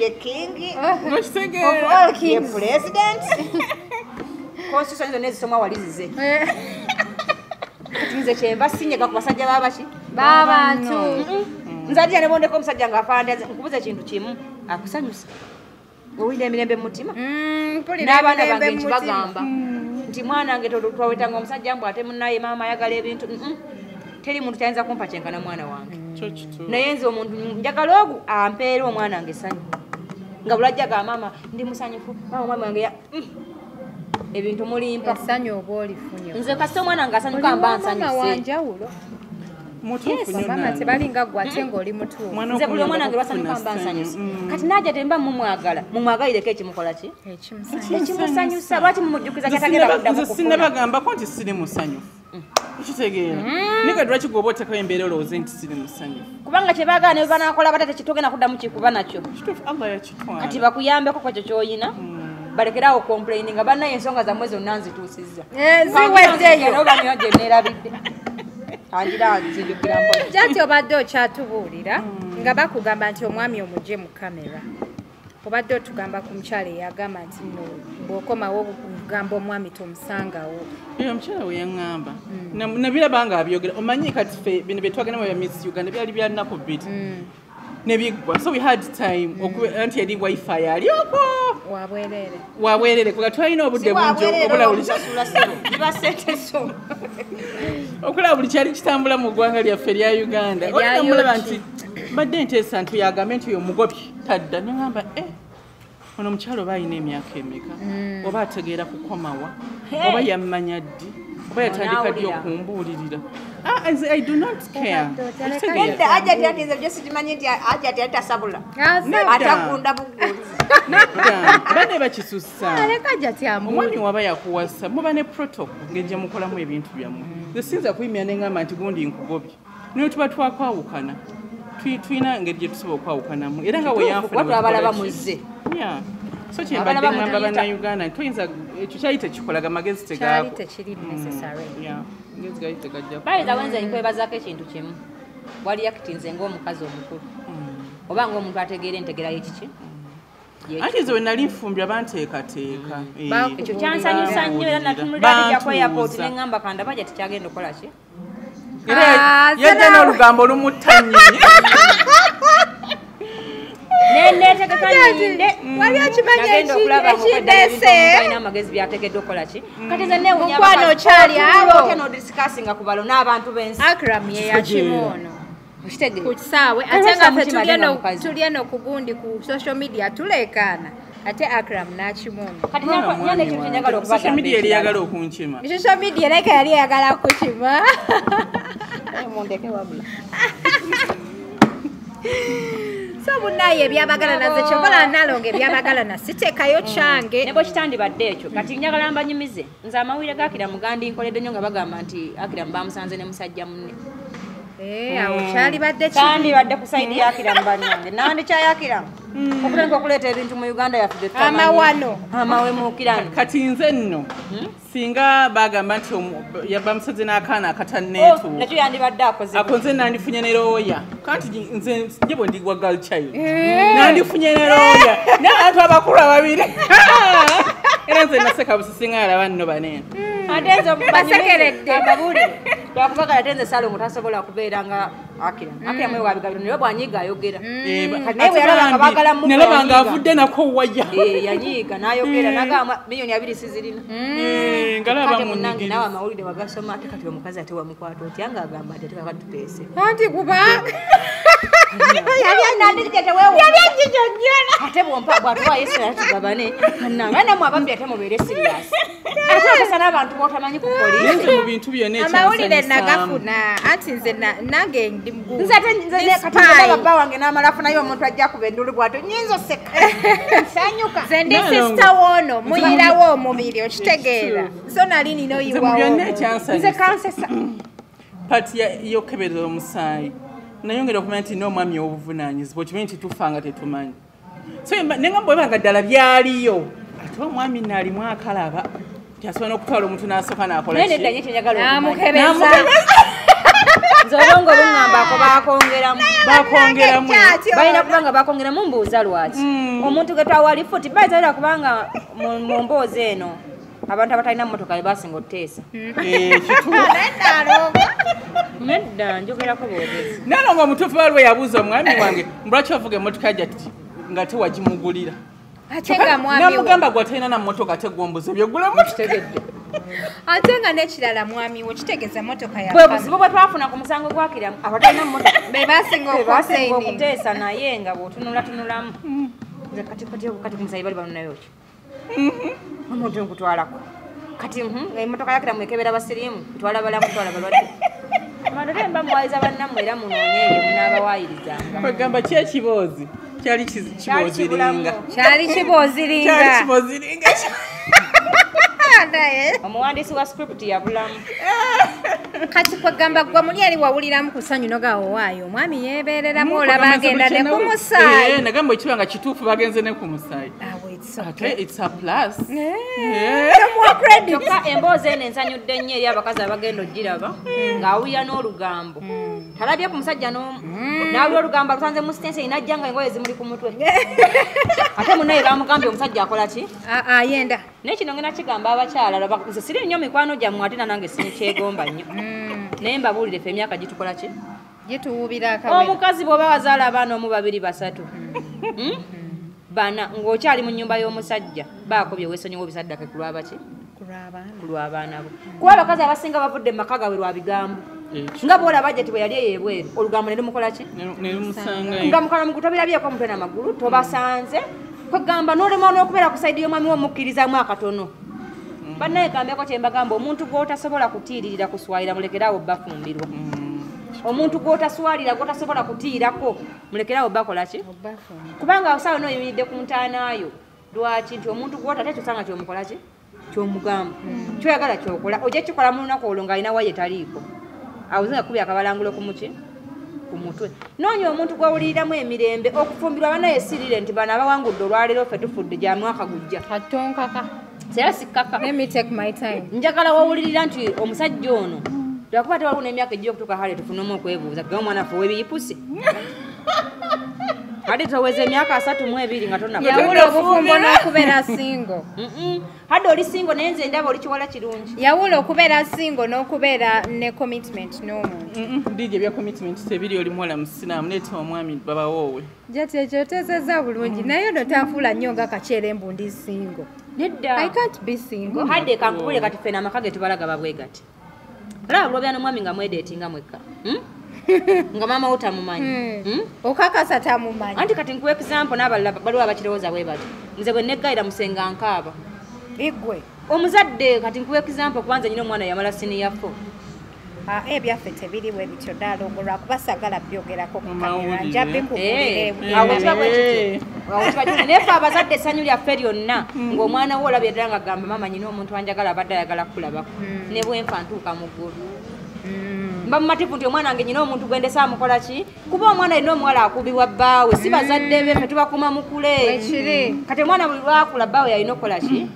ye kingi ye president constitution zo nezisomwa wali zize nze kyenva sinyega ku basajja b'abaki b'abantu nze adira ne bondeko omusajja ng'afaanana nkubuza ekintu kimu akusanyusa owulira emirembe mu mutima n'abaana bange nti bagamba nti mwanange twawetanga omusajja mbu ate munaye maama ayagala ebintu teri muntu kyayinza kumpa kyenkana mwana wange naye nze omuntu njagala ogu ampeera omwana wange essanyu nga bulajjaga maama ndi musanyufu maama omwami wange ebintu mulimpa essanyu oba olifunye nze kasita omwana wange asanyuka mba nsanyuse mama tebalinga gwe ate ng'oli mutuufu nze buli omwana wange lwasanyuka mba nsanyuse kati naja temba mumwagala mumwagalireko ekimukola ki ekimusanyusa lwaki mumujjukiza kyatagenda kuddamu nze sinnabagambako nti siri musanyufu okitegeera nika lwaki gwoba otekayo embeera olowooze nti siri musanyufu kubanga kyebagala ne banakola bata tekitogenda kuddamu kikuba nakyo Allah yakitwala kati bakuyambeko kwekyo kyoyina balekerawo complaini nga bannaye ensonga zammwe zonna nzituusizza ziweddeyo obanyo gye neerabidde jati obadde okyatubuulira nga bakugamba nti omwami omugye mu kamera obadde otugamba ku mukyala eyagamba nti no bw'okomawo okugamba omwami tomusangawo omukyala we yaŋŋamba nabiraba nga abyogera omanyi kati ffe bino bye twagenda mu bya Miss Uganda byali bya nnaku bbiri nebiggwa so we had time anti yali wifi yalyoko wabwerere kuga twalina obudde bungi okulaba buli kyali kitambula mu ggwanga lyaffe erya Uganda olinamulaba nti badde nteesa nti yagambe nti oyo omugobye tadda neŋamba ono omukyalo oba alina emyaka emeka oba ategeera kukomawa oba yammanya ddi oba yatandika ddi okumbuulirira I do not care. Ajati atize byo sikimanyi nti ajati atasabula atakunda buguzi bane bakisussa omwami waba yakuwasa muba ne protocol ng'ejja mukolamu ebintu byammwe nze sinza kuyimya neŋŋamba nti gundi nkugobye naye tuba twakwawukana tulina engeri gye tusobola okwawukanamu era nga weyanfunabalaba muzze so kyembadde ŋŋamba bannayuganda toyinza ekyo kyali tekikolaga magezi tegaako bayiza wenza nkwebazaako ekintu kimu wali yakitinze ng'omukazi omukulu oba ng'omuntu ategeera entegera y'ekiki anti nze we nali nfumbira banteekateeka ekyo kyansanyusa nnyo era natunulira ku airport ne ŋŋamba kandaba gye tekyagenda okukola ki era yajja n'olugambo olumutta nnyini nenetegeka ninde wali akimanyi ekideese amagezi byategedde okukola ki kati nze newunya mukwano okyali awo no discussinga ku balo n'abantu b'ensi Akram ye yakimoono ku kisaawe ate nga ffe tuli eno ku gundi ku social media tuleekaana ate Akram n'akimoono kati nyana ekintu kyenjagala okuba social media yali yagala okunkima social media leka yali yagala kukima mundeke wabula so bunaye ebyabagala naze kyokola Nalongo ebyabagala na siteekayo kyange ne bwe kitandibadde ekyo kati njagala mbanyumize nze amawulire ga Akira mugandi nkoledde nnyo nga bagamba nti Akira bamusanze ne musajja munne awo kyali badde kandi badde ku side ya Kiramu bannange nandi kya Kiramu okulenga okuleeta ebintu mu Uganda yaffe amawano amawemu Kiramu kati nze nno singa bagamba nti yaba museze n'akaana akatanneetu nakyo yandibadde akoze nandifunye ne looya kanti nze nje bwe ndi wa girl child nandifunye ne looya n'abantu abakulu ababiri era nze naseka busisinga alaba nno banene atenze basekeredde ababuli lwakubaga yatenze salo mutasobola kubeera nga Akiramu ewe wabigabiro naye bwanyiga ayogera naye yalabanga bagala mu nalabanga avudde nako waya yanyiga n'ayogera nagamba milioni 2 sizirina ngalaba munange nawe amawulire wagasoma ate kati omukazi ate wamukwata otya nga agamba ate tekakatupeese anti kuba ate bwompa bwatuwa yesu yatugabane nanga namwe ababbi ate mubeere serious ate okesa n'abantu botamanyi ku polisi mu bintu byonna amawulire nagafuna anti nze nange ndi mgumu nze ate kati baba wange n'amala afunayo omuntu ajja kuba endulu bw'ato nyinza oseka nsanyuka nze ndi sista woono muyirawo omubiri okitegeera so nali nina oyiwawo nze kansesa pati y'okukeberera omusaayi nayongera okumanya nti n'omwami obuvunaanyizibwa okimanyi nti tufanga tetumanyi so nenga mbwebanga ddala byaliyo ate omwami naalimu akalaba kyasobola n'okutwala omuntu n'asooka n'akolaamukebeza nze obongo buŋŋambako bakongeramu balina kubanga bakongeramu mbuuza lwaki omuntu ge twawali futi bayitawira kubanga mu mboozi eno abantu abatalina mmotoka bebasinga otuteesa nedda njogerako boogezi Nalongo omutuufu waliwo yabuuza omwami wange lwaki ovuga emmotoka jati nga tewagimugulira namugamba gwe atalina na mmotoka tegwombuza ebyogulemu kitegedde ate nga n'ekirala mwami wo kitegeeza mmotoka bwe buzibu bwe twafuna ku musango gwa Kiramu abatalina mmotoka bebasinga okuteesa naye nga bw'otunulatunulamu kati ku musayi bali banunayo ki omuntu nkutwalako kati emmotoka ya Kiramu ekebera basiriimu kutwala balamu kutwala balwadde abantu temba muwayiza bannammwe era munoonyeeyo munaabawayirizanga kwegamba ki ekiboozi kyali kibooziringa omuwandiisi wa script yabulamu kati kwegamba gwe muli eri wawuliramu ku ssanyu nogawo waayo omwami yeebeereramu olaba agenda ne ku musaayi nagamba ekiba nga kituufu bagenze ne ku musaayi ate it's a plus kyokka emboozi eno ensanyudde nnyo eri abakazi abagenda ogiraba ng'awulira n'olugambo talabye ku musajja n'omu n'awulira olugambo alusanze mu sitensi najja nga engoye zimuli ku mutwe ate munaye bamugambye omusajja akola ki ayenda naye kino ngena kigamba abakyala nze siri nnyo mikwano gyammwe ate nange sinkyegomba nnyo naye mbabuulire ffe emyaka gitukola ki gituwubira omukazi bw'oba wazaala abaana omu 2 3 bana ng'okyali mu nnyumba y'omusajja baakobye weesonyiwa obisaddake ku lwabaki ku lw'abaana bo kuba abakazi abasinga bavudde mu maka gaabwe lwa bigambo nga bwola bajeti bwe yali eyebweru olugambo ne lumukola ki nga mukalamugu tobirabyeko omutwe n'amagulu tobasanze kwegamba n'olema n'okubeera ku saidi y'omwami womukkirizamu akatono bannaye kambyeko kyembagamba omuntu gw'otasobola kutiiririra kuswalira mulekeraawo bafumbirwa omuntu gw'otaswalira gw'otasobola kutiirako mulekeraawo bakola ki kubanga osawo n'oyimiridde ku ntaanaayo lwaki nti omuntu gw'otate tosanga kyomukola ki kyomugamba kyoyagala kyokola ojja kikola mu lunaku olwo ng'alina waye taliiko awuzinga kubi akabalangulo ku muki ku mutwe noonya omuntu gw'owuliriramu emirembe okufumbirwa banaye sirire nti bano abawangudde olwaleero ffe tufudde gya mwaka gujja katonkaka era sikkaka njagala wawulirira nti omusajja ono lwakuba tewaliwo n'emyaka ejja okutuuka hale tufunemu okwebuuza tugamu omwana ffe ow'ebiyipusi hadi toweza emyaka 32 nga tonna yawula obufumbo n'okubeera singo hadi oli singo naye nze ndaba oli kiwala kirungi yawula okubeera singo n'okubeera ne commitment n'omuntu ndije bya commitment tebiri oli muwala musiraamu leeta omwami baba woowe jati ekyo oteesezza bulungi naye ono tanfuula nnyo nga kakyerembu ndi singo nedda I can't be single hadi kankubule kati ffe n'amaka ge tubalaga babwe gati olaba bulobya n'omwami nga mwedeetinga mwekka nga mama utamumanyi okakasa tamumanyi anti kati nkuwa example n'abalala baliwo abakirowooza bwe bati nze bwe neggayira musenga nkaaba igwe omuzadde kati nkuwa example kubanza nyina omwana yamala siniya 4 ebyaffe tebiriwe bityo ddala olwakuba sagala byogerako ku kamera nja bikubulire naye fe abazadde essanyu lyaffe lyonna ng'omwana wo olabye ddala nga gamba mama nyina omuntu wanjagala abadde ayagala kulabako ne bwenfa ntuuka mu ggulu mba mumativu nti omwana wange nyina omuntu gwendesa amukola ki kuba omwana alina omuwala akubibwa bbaawe si bazadde be fe tubakuma mukule kati omwana buli lwakula bbaawe yalina okukola ki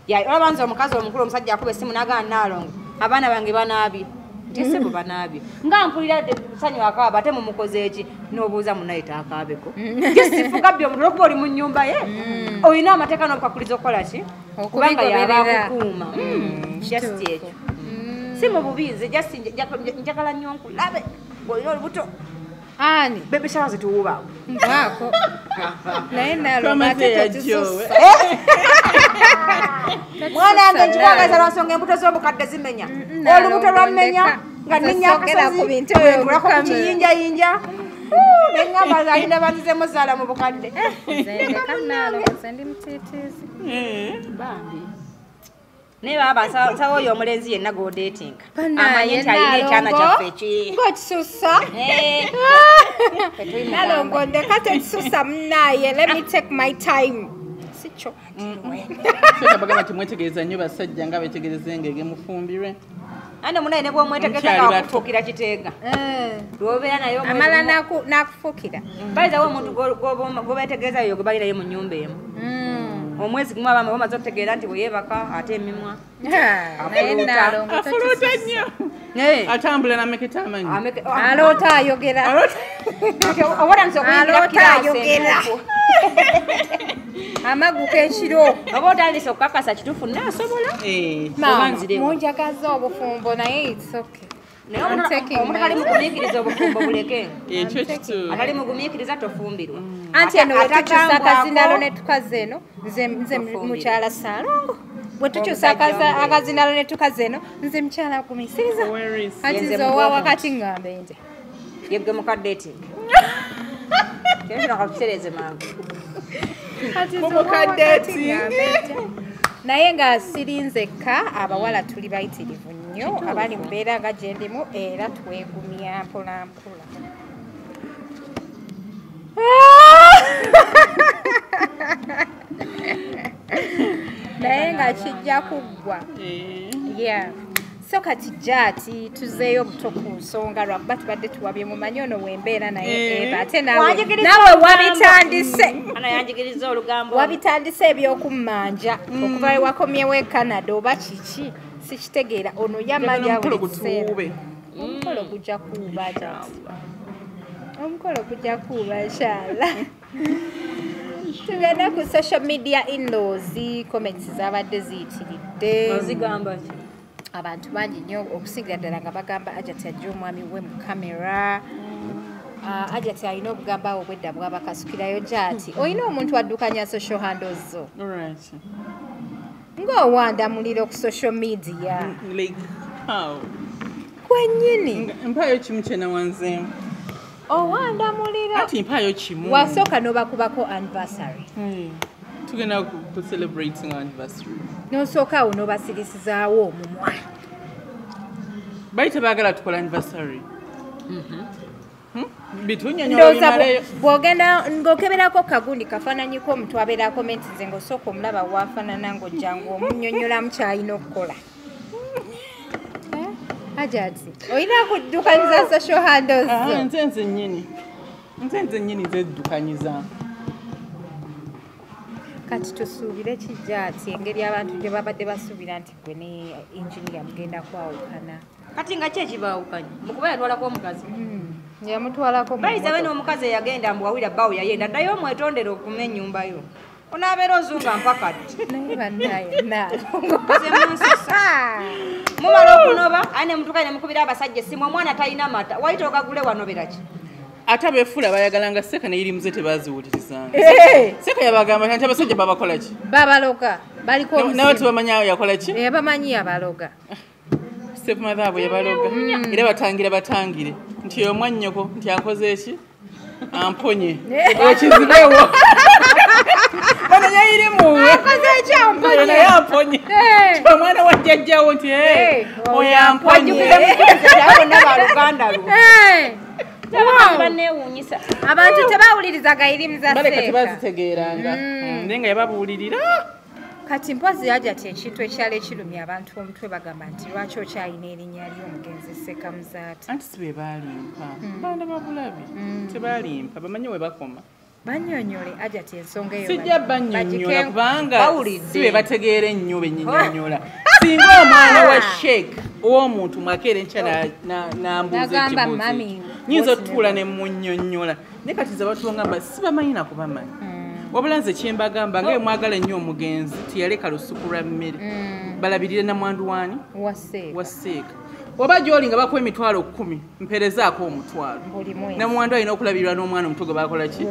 olabanza omukazi omukulu omusajja akuba essimu nagana Nalongo abaana bange banaabye tisebo banaabye nga mpulira sanyu akaaba ate mumukoze eki n'obuuza munaye taakaabeko gisifuga byo omuntu olwokuba oli mu nnyumba ye olina amateeka n'obukakuliza okukola ki kubanga yabakukuuma just ekyo si mu bubiizi just njagala nnyo nkulabe ng'olina olubuto ani baby shower zituwubawo wako naye Nalongo ate tetususa mwana wange nkikwagaza lwansonga embuto z'obukadde zimenya olubuto lwammenya nga nninya akasaziulako ku kiyinjayinja neŋŋamba alina banzizemu zaala mu bukadde bambi naye baba nsawo oyo omulenzi yenna godatinga amanye nti alina ekyana kyaffe eki ng'okisusa Nalongo ndeka tekisusa munaaye let me take my time sikyo bagamba timwetegereza nnyo basajja nga betegereza engege mufumbirwe ande munaye ne bwomwetegereza ngawakufuukira kiteega lwobeera naye amala nakufukira balizawo omuntu gobetegereza yoyo gwe balirayo mu nnyumba emu omwezi gumu abamu bamaze okutegeera nti bweyeebaka ate emimwa afuluuta nnyo atambula nameketa amanyi aloota ayogera aloota ayogera amaguka ekiro oba otandise okukakasa kituufu nasobola munjagaza obufumbo naye it's okay omuntu kali mugumiikiriza obufumbo buleke ekyo kitu atali mugumiikiriza tofumbirwa anti eno wetukyusa akazinalo netukaza eno nze mukyala Salongo bwetukyusa akazinalo netukaza eno nze mukyala gumisiriza ati zowa wakati ngambe nje yegwe mukadeti kyenakakusereze mangu naye nga sirinzekka abawala tuli bayitirivu nnyo abali mubeera nga gyendimu era twegumya mpola mpola naye nga kijja kuggwa so kati jati tuzeeyo buto ku nsonga lwakuba tubadde tuwabye mumanyi ono wembeera naye eba ate nawe yanjigiriza olugambo wabitandise ebyokummanja okuva wakomyewo e Canada oba kiki sikitegeera ono yamanya buli kiseera omukolo gujja kuuba omukolo gujja kuuba inshallah tugenda ku social media in-laws comments zabadde ziyitiridde ozigamba ki abantu bangi nnyo okusingira ddala nga bagamba Ajati ajja omwami we mu kamera Ajati alina obugamba awo obwedda bwabakasukirayo gyati olina omuntu addukanya social handles zo ng'owandamuliro ku social media kwennyini mpayo kimu kyenawanzeemu owandamulira ati mpayo kimu wasooka n'obakubako anniversary tugenda ku celebrating anniversary n'osooka awo n'obasirisizaawo omumwa bali tebaagala tukola anniversary bitunyonyola bw'ogenda ng'okeberako kagundi kafaananyiko omuntu abeera komenti nze ng'osooka omulaba waafaanana ng'ojja ng'omunnyonnyola mukyalina okukola Ajati olina kuddukanyiza social handles nze nnyini zeddukanyiza kati tusuubire kijati engeri abantu gye babadde basuubira nti gwe ne engineer mugenda kwawukana kati nga kyekibaawukanye mukuba yatwalako omukazi yamutwalako bayizawe n'omukazi eyagenda mbuwawira bbaawo yayenda ddayo omwetondere okuma ennyumba yo onaabeera ozunga mpaka ddi naye bannaye mumala okunoba aye nemutuka nemukubira abasajja essimu omwana talina mata wayita ogagule wanobera ki ate abeefula bayagalanga seka neyirimuze tebaziwulirizanga seka yabagamba nti abasajja babakola ki babaloga baliko nawe tebamanyi yakola ki bamanyi abaloga stepmother abwe yabaloga era batangire nti omwannyoko nti akoze eki amponye ekizibewo bano yayirimuwe akoze eki amponye naye amponye omwana wajjajjawo nti oyamponye nabaluganda lwo banewuunyisa abantu tebawulirizaga irimu za baleka tebazitegeeranga naye nga yababuulirira kati mpozi Hajjati ekintu ekyalo ekirumya abantu omutwe bagamba nti lwaki okyalina erinnya ly'omugenzi Sekamuzaati anti si be baalimpa banda babulabi tebalimpa bamanyi we bakoma bannyonnyole Hajjati ensonga eyo sijja bannyonnyola kubanga si be bategeera ennyo bennyinnyonnyola singa omwana wa sheek ow'omuntu mwakeera enkya n'ambuuza ekibuuzo nyinza otutuula ne munnyonnyola naye kati ze batulongamba si bamanyi na kubamanyi wabula nze kyembagamba nga mwagala ennyo omugenzi tiyaleka lusuku lwa mmere balabirire namwandu waani waseeka oba gy'oli nga bakuwa emitwalo 10 mperezaako omutwalo namwandu alina okulabirirwa n'omwana omuto gwe bakola ki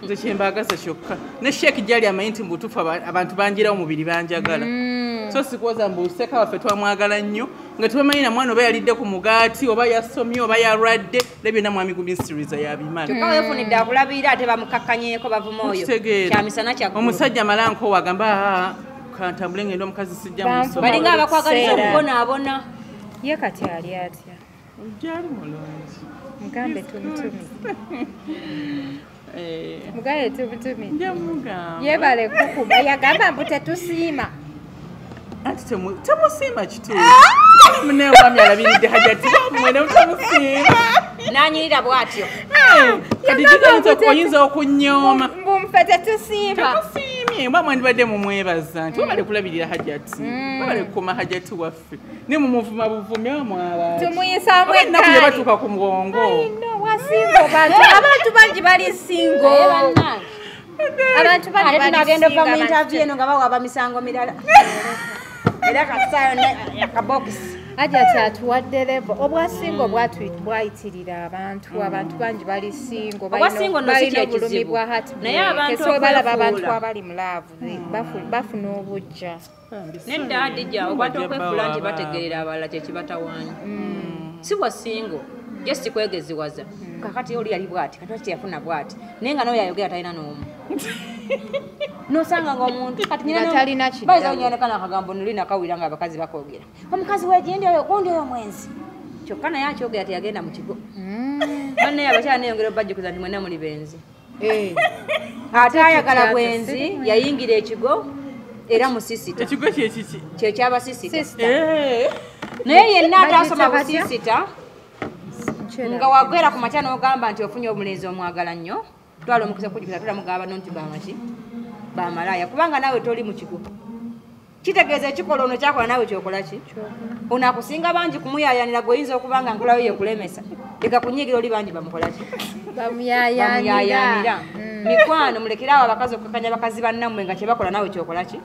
nze kyembagaza kyokka ne sheeki gyali amanyi nti mbutuufu abantu banjirawo mubiri banjagala so sikuwoza mbuseeka waffe twamwagala nnyo nga tebamanyi na mwana oba yalidde ku mugaati oba yasomye oba yalwadde ne byonna mwami gumisiriza yabimala kyokka weefunidde akulabirira ate bamukakkanyeeko bavuma oyo kyamisana kyagulu omusajja malanko wagamba kantambule ngenda omukazi sijja musoma balinga abakwagaliza okubonaabona ye kati ali atya gyali mulungi mugambe tumutumi mugaye tumutumi njamugamba yebale kukuba yagamba mbu tetusiima anti temusiima kituufu munewe wami alabiridde Hajjati mwene temusiima nanyirira bw'atyo kati oyinza okunyooma mbumfe tetusiima temusiimye mba mwandibadde mumwebaza nti wabale kulabirira Hajjati wabale kukuma Hajjati waffe ne mumuvuma buvumye wamwaba tumuyisaamu ennaku gye batuuka ku mugongo wasingo abantu bangi bali singo abantu bangi bali tunagenda ova mu interview eno nga bawaaba misango mirala era katusaayo akabokisi Hajjati atuwadde levo obwasingo bwayitirira abantu bangi bali singo obwasingo no si kyekizibu naye abantu balaba abantu abali mulaavu bafuna obujja nedda adijja okwata okwefuula nti bategerera abalala kyekibatawaanya si bwasingo just kwegeziwaza kakati oli yali bwati kati teyafuna bwati naye nga n'oyo ayogera talina n'omu nosanga ng'omuntu kati nyinabayinza onyanekana akagambo nuli nakawulira nga abakazi bakoogera omukazi wegindi oyo gundi oyo mwenzi kyokka naye akyogera teyagenda mu kigo bannaye abakyala neyongera obajjukiza nti mwena muli benzi ate ayagala bwenzi yayingira ekigo era musisita ekigo kyekiki kyekyabasisita naye yenna atasoma busisita nga wagwera ku makya n'ogamba nti ofunye omulenzi omwagala nnyo twala omukisa kujjukiza tulamugamba no nti bamaki bamalaya kubanga naawe toli mu kigo kitegeeza ekikola ono kyakola naawe kyokola ki ono akusinga bangi kumuyayanira gweoyinza okubanga nkulayo yekulemesa leka kunyigira oli bangi bamukola ki bamuyayanira mikwano mulekerawo abakazi okukakanya bakazi bannammwe nga kyebakola naawe kyokola ki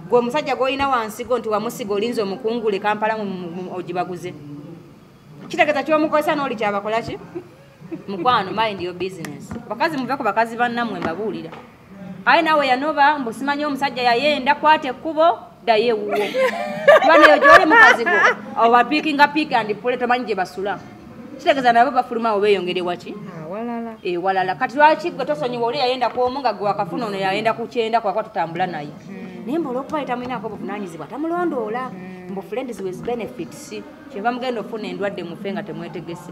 gwe omusajja gwolina wansigo nti wamusiga olinza omukungule Kampala ogibaguze kitegeeza kyomukozesa n'oli kyabakola ki mukwano mind your business bakazi muve ku bakazi bannammwe mbabuulira aye naawe yanoba mbusimanyi omusajja yayenda kwata ekkubo ddayo ewuwo kubana eyo gyoli mukazi gwo abo bapiikinga piiki and pule tomanyi gye basula kitegeeza nabo bafuluma abo beeyongere waki walala kati lwaki gwe tosonyiwa oli yayenda kwomu nga gwe wakafuna ono yayenda kukyenda kwakwa tutambula naye naye mba olwokuba tamulinako obuvunaanyizibwa tamulondoola mbu friends with benefits kyenva mugenda ofuna endwadde mufe nga temwetegese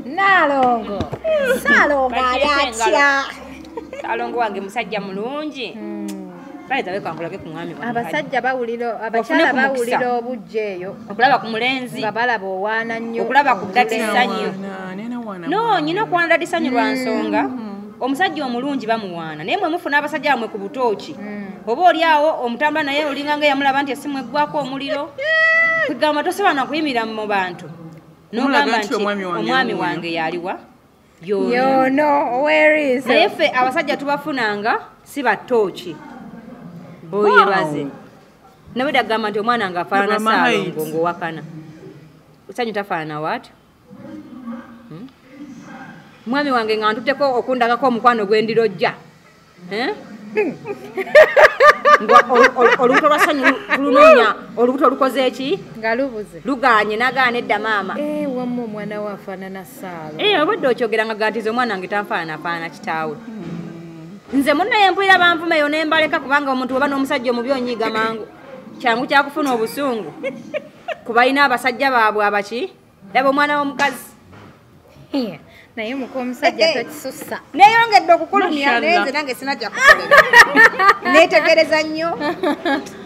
Nalongo Salongo alyatya Salongo wange musajja mulungi bayiza bekankulake ku mwami wange abasajja bawulira abakyala bawulira obujja eyo okulaba ku mulenzi nga balaba owaana nnyo okulaba ku datisanyo no nyina okwana datisanyo lwa nsonga omusajja omulungi bamuwaana naye mwe mufuna abasajja bamwe ku butooki oba oli awo omutambula naye olinganga yamulaba nti esimu eggwako omuliro kugamba tosobola kuyimira mu bantu nogamba nti omwami wange yaliwa yono where is naye ffe abasajja tubafunanga si batooki boyebaze nabwe dagamba nti omwana nga afaanana Salongo ng'owakana osanyu tafaanana waati mwami wange nga ntuteko okundagako omukwano gw'endirojja olubuto lwasanyu lunoonya olubuto lukoze eki nga lubuze luganye nagaana edda maama wamma omwana we afaanana Saalo obwedde okyogera nga gatiza omwana wange tanfaananafaana kitaawe nze munnaye mpulira banvumeyo nembaleka kubanga omuntu weba n'omusajja omubi onyiiga mangu kyangu kyakufuna obusungu kubalina abasajja baabwe abaki laba omwana w'omukazi naye muko omusajja tokisussa neyongedde okukulumya nenze nange sinajja kukolera netegereza nnyo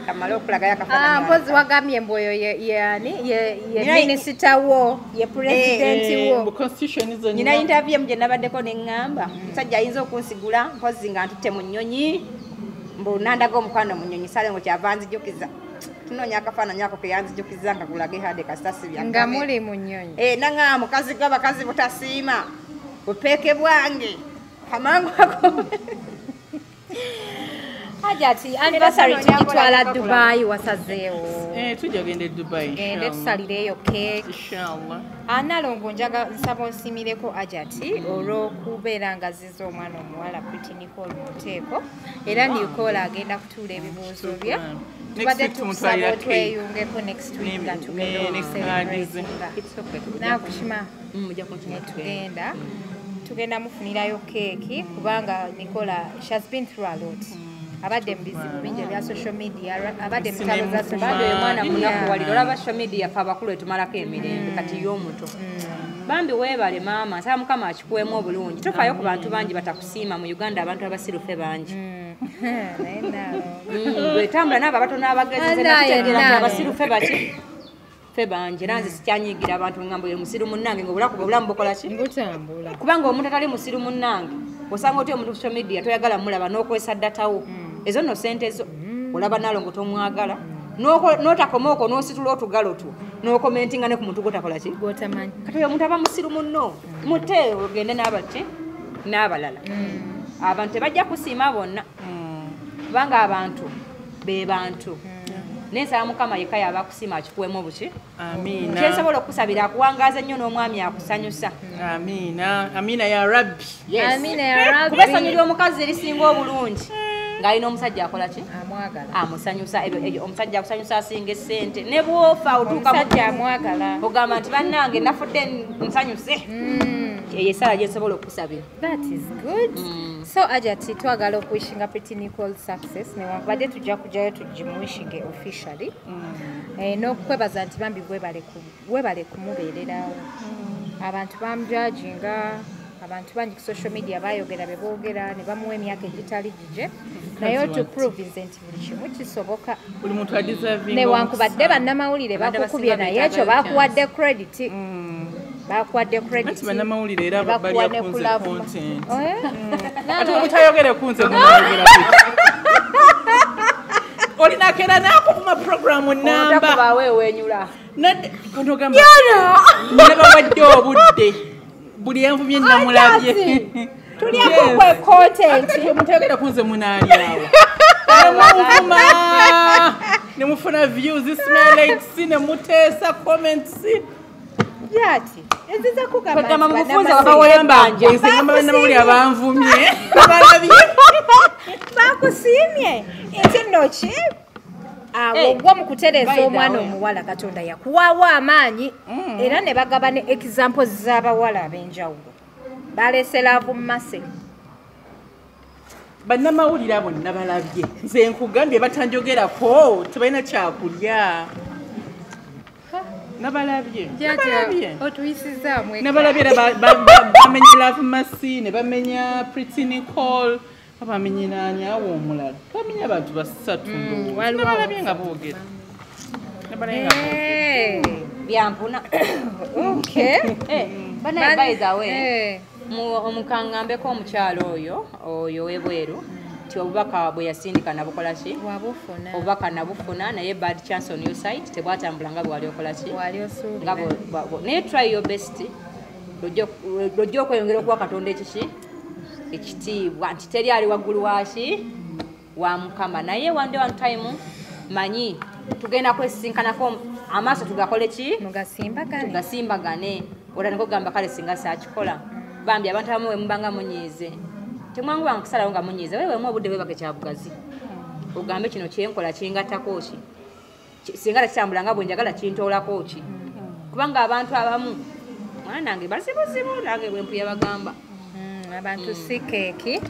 kamala okulaga yakafaanana mpozi wagambye mbu oyo ye minisita wo ye pulezidenti wo nyina interview muje nabaddeko neŋŋamba omusajja ayinza okunsigula mpozi nga ntutte mu nnyonyi mbu nandaga omukwano mu nnyonyi sale ngo kyava nzijukiza tunoonya akafaananyi ako keyanzijukiza nga kulage hade kasitasi nga muli mu nnyonyi naŋŋaa mukazi g'abakazi butasiima bupeeke bwange amangu ako Hajati anniversary tugitwala Dubai wasazeewo tujja gende Dubai gende tusalireeyo cake inshallah Nalongo njaga nsaba osimireko Hajati olw'okubeera nga ziza omwana omuwala Pretty Nicole Muteeko era Nicole agenda kutuula ebibuuzo bye tubadde tukusaba otweyungeko next week nga tugenda nakukima tugenda mufunirayo keeki kubanga Nicola she has been through a lot abadde mubizibu bingi ebya social media abadde mutalo za social media omwana munakuwalira olaba social media fa abakulu etumalako emirembe kati y'omuto bambi weebale maama nsaba mukama akikuweemu obulungi tofayo ku bantu bangi batakusiima mu Uganda abantu abasirufe bangi bwetambula naabo abatono abagezi zenakutegeera nti abasirufe baki fe bangi nanze sikyanyigira abantu ngambo ye musiru munnange ng'obulaku obulamu bukola ki butambula kubanga omuntu atali musiru munnange osanga oti omuntu social media toyagala mulaba n'okwesa ddatawo ezo no sente zo olaba Nalongo tomwagala n'otakoma okwo n'ositula otugalo tu n'okomentinga ne ku muntu gotakola ki gotamanyi kati oyo omuntu aba musiru munno mute ogende n'abaki n'abalala abantu tebajja kusiima bonna kubanga abantu be bantu nensaba mukama yekka yaba akusiima akikuweemu buki amiina kyensobola okusabira akuwangaaza nnyo n'omwami akusanyusa amiina ya rabbi amiina ya rabbi kubesanyulira omukazi erisinga obulungi ng'alina omusajja akola ki amwagala amusanyusa omusajja akusanyusa asinga essente ne bwofa otuuka omusajja amwagala ogamba nti bannange nafudde nsanyuse eyo essala gyensobola okusabira that is good so Hajati twagala okuwishinga Pretty Nicole success newankubadde tujja kujjayo tugimuwishinge officially n'okwebaza nti bambi webale kumubeererawo abantu bamujajinga abantu bangi ku social media bayogera beboogera ne bamuwa emyaka egitali gije naye to prove nti buli kimu kisoboka buli muntu adeserving newankubadde bannamawulire bakukubye naye ekyo bakuwadde credit bakuwadde credit bannamawulire era bali akunze content ate omuntu ayogere kunze munayogera olinako era nakuvuma programu namba otakubaawo ewenyula onogamba nabawadde obudde buli envumye namulabye tulyako kwe content omuntu ayogera kunze munaalyawo nemuvuma nemufuna views smilikes nemuteesa comments Hajati enziza kugamba mubufunze wabawembanje nsengamba bannamawulire abanvumye balabye bakusiimye nti nno ki awo gwa mu kutereza omwana omuwala Katonda yakuwaawo amaanyi era ne bagaba ne examples z'abawala ab'enjawulo baleese laavu mmase bannamawulire abo nabalabye nze nkugambye batanjogerako tebalina kyakulya nabalabye otuyisizaamu nabalabye bamenye love masi ne bamenya Pretty Nicole abamenye naani awo omulala twamenya abantu basatu nabalabye nga boogera Yamufuna banaye omukaŋŋambeko omukyalo oyo webweru nti obubaka bwe yasindika nabukola ki obubaka nabufuna naye bad chance on your side tebwatambula nga bwali okola ki naye try your best lojja okweyongera okuwa Katonda ekiki ekitiibwa nti teri ali waggulu waki wa Mukama naye one time manyi tugenda kwesinkanako amaaso tugakole ki tugasimbagane olala nikogamba kale singa saakikola bambi abantu abamu wemubanga munyiize temwangu wange kusalawo nga munyiize wewemu obudde bwebage kyabugazi ogambe kino kyenkola kingattako ki singa takitambula nga bwe njagala kintoolako ki kubanga abantu abamu mwana nange bazibuzibu nange bwempuya bagamba abantu si keeki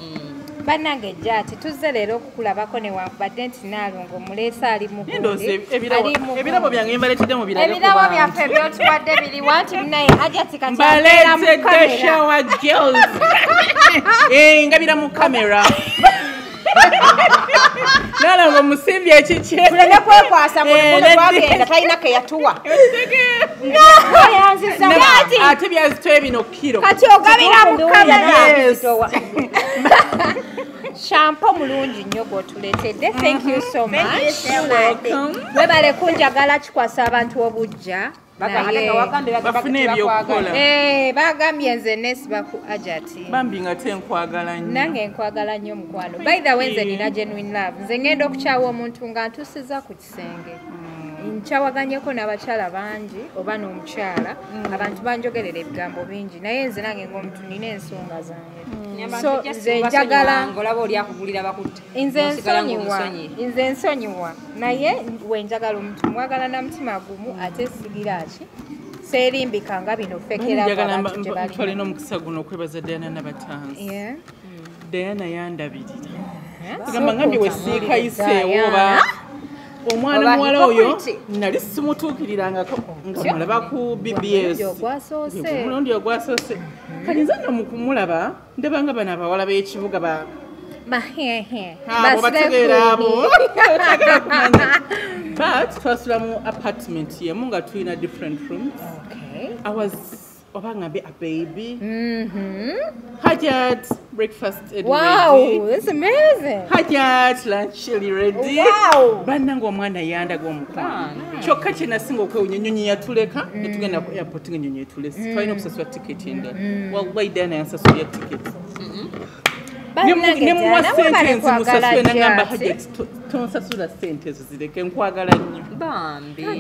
Bannange jati tuzze leero okukulabako newankubadde nti Nalongo muleesa ali ebirabo byange mbaletedde mu birabo ebirabo byaffe byotuwadde biriwa nti naye ajati kati mbalera mu shower girls ngabira mu kamera Nalongo musimbye ekiki tuleme kwekwasa mulimu twagenda talina ke yatuwa ate byazitoye bino kiro kati ogabira mu kamera Shampo mulungi nnyo gwotuleetedde. Thank you so much. Webale kunjagala kikwasa abantu obujja. Bafune ebyokukola. Bagambye nze nesiba ku Ajati. Bambi nga tenkwagala nnyo. Nange nkwagala nnyo mukwano. By the way nze nina genuine love. Nze ngenda okukyawa omuntu nga ntusiza ku kisenge. Nkyawaganyeko n'abakyala bangi oba n'omukyala abantu banjogerera ebigambo bingi naye nze nange ng'omuntu nina ensonga zange. So nze njagala ngolaba oli akugulira bakutte. Nze nsonyiwa naye we njagala omuntu mwagala na mutima gumu ate sigira ki seerimbika nga bino fekera abantu gye bali. Twalina omukisa guno okwebaza Diana Nabatanzi. Diana yandabirira. Tugamba ngambye wesiika yiseewo oba omwana muwala oyo nali simutuukirirangako nga mulaba ku BBS omulundi ogwasoose kati nze nno mukumulaba ndabanga bano abawala b'ekibuga bategeera abo but twasula mu apartment yemu nga tulina different rooms. I was obangambe a baby. Hajat breakfast ready. Wow, that's amazing. Hajat lunch ready. Wow. Bannange omwana yandaga omukwano. Kyokka kye nasinga okwewunya ennyonyi yatuleka ne tugenda ku airport ng'ennyonyi etulese. Twalina okusasula tiketi endala. Wallahi Diana yansasulira tiketi. Ne muwa sentence musasule nangamba Hajat tonsasula sente ezo zireke nkwagala nnyo.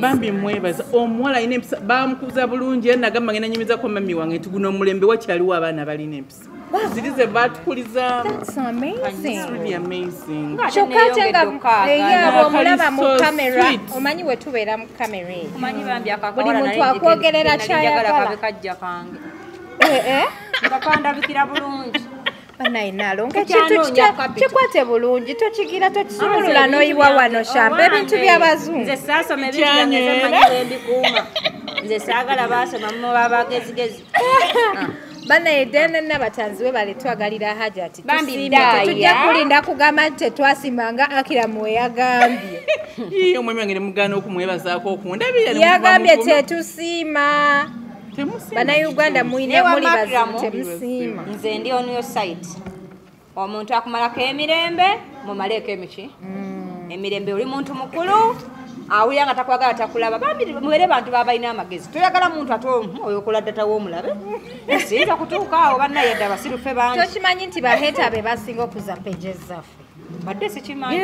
Bambi mwebaza omuwala alina empisa bamukuza bulungi era nagamba ngenda nyumizako mami wange nti guno omulembe wakyaliwo abaana balina empisa. Ziri ze batukuliza. That's amazing. It's really amazing. Kyokka nga omulaba mu kamera omanyi we tubeera mu kamera eyo. Buli muntu akwogerera kyayagala. Kakandabikira bulungi. Banaye Nalongo ekintu kikwate bulungi tokigira tokisumulula n'oyiwa wano Shampo ebintu by'abazungu. Nze saasoma ebintu byange manyi mbikuuma. Nze saagala baasoma mu babagezigezi. Banaye Diana Nabatanzi we bale twagalira Hajati tujja kulinda kugamba nti tetwasimanga Akira mwe yagambye. Omwami wange ne mugaana okumwebazaako okundabira. Yagambye tetusiima. Bannayuganda muli bazibu temusiima. Nze ndi on your side. Omuntu akumalako emirembe mumaleeko emiki. Emirembe oli muntu mukulu awulira nga takwagala takulaba. Bambi mubeere bantu babalina amagezi. Toyagala muntu ate oyo okola ddata w'omulabe. Siyinza kutuuka awo bannaye dda basirufe bangi. Tokimanyi nti baheeta be basinga okuza pages zaffe. Badde sikimanyi.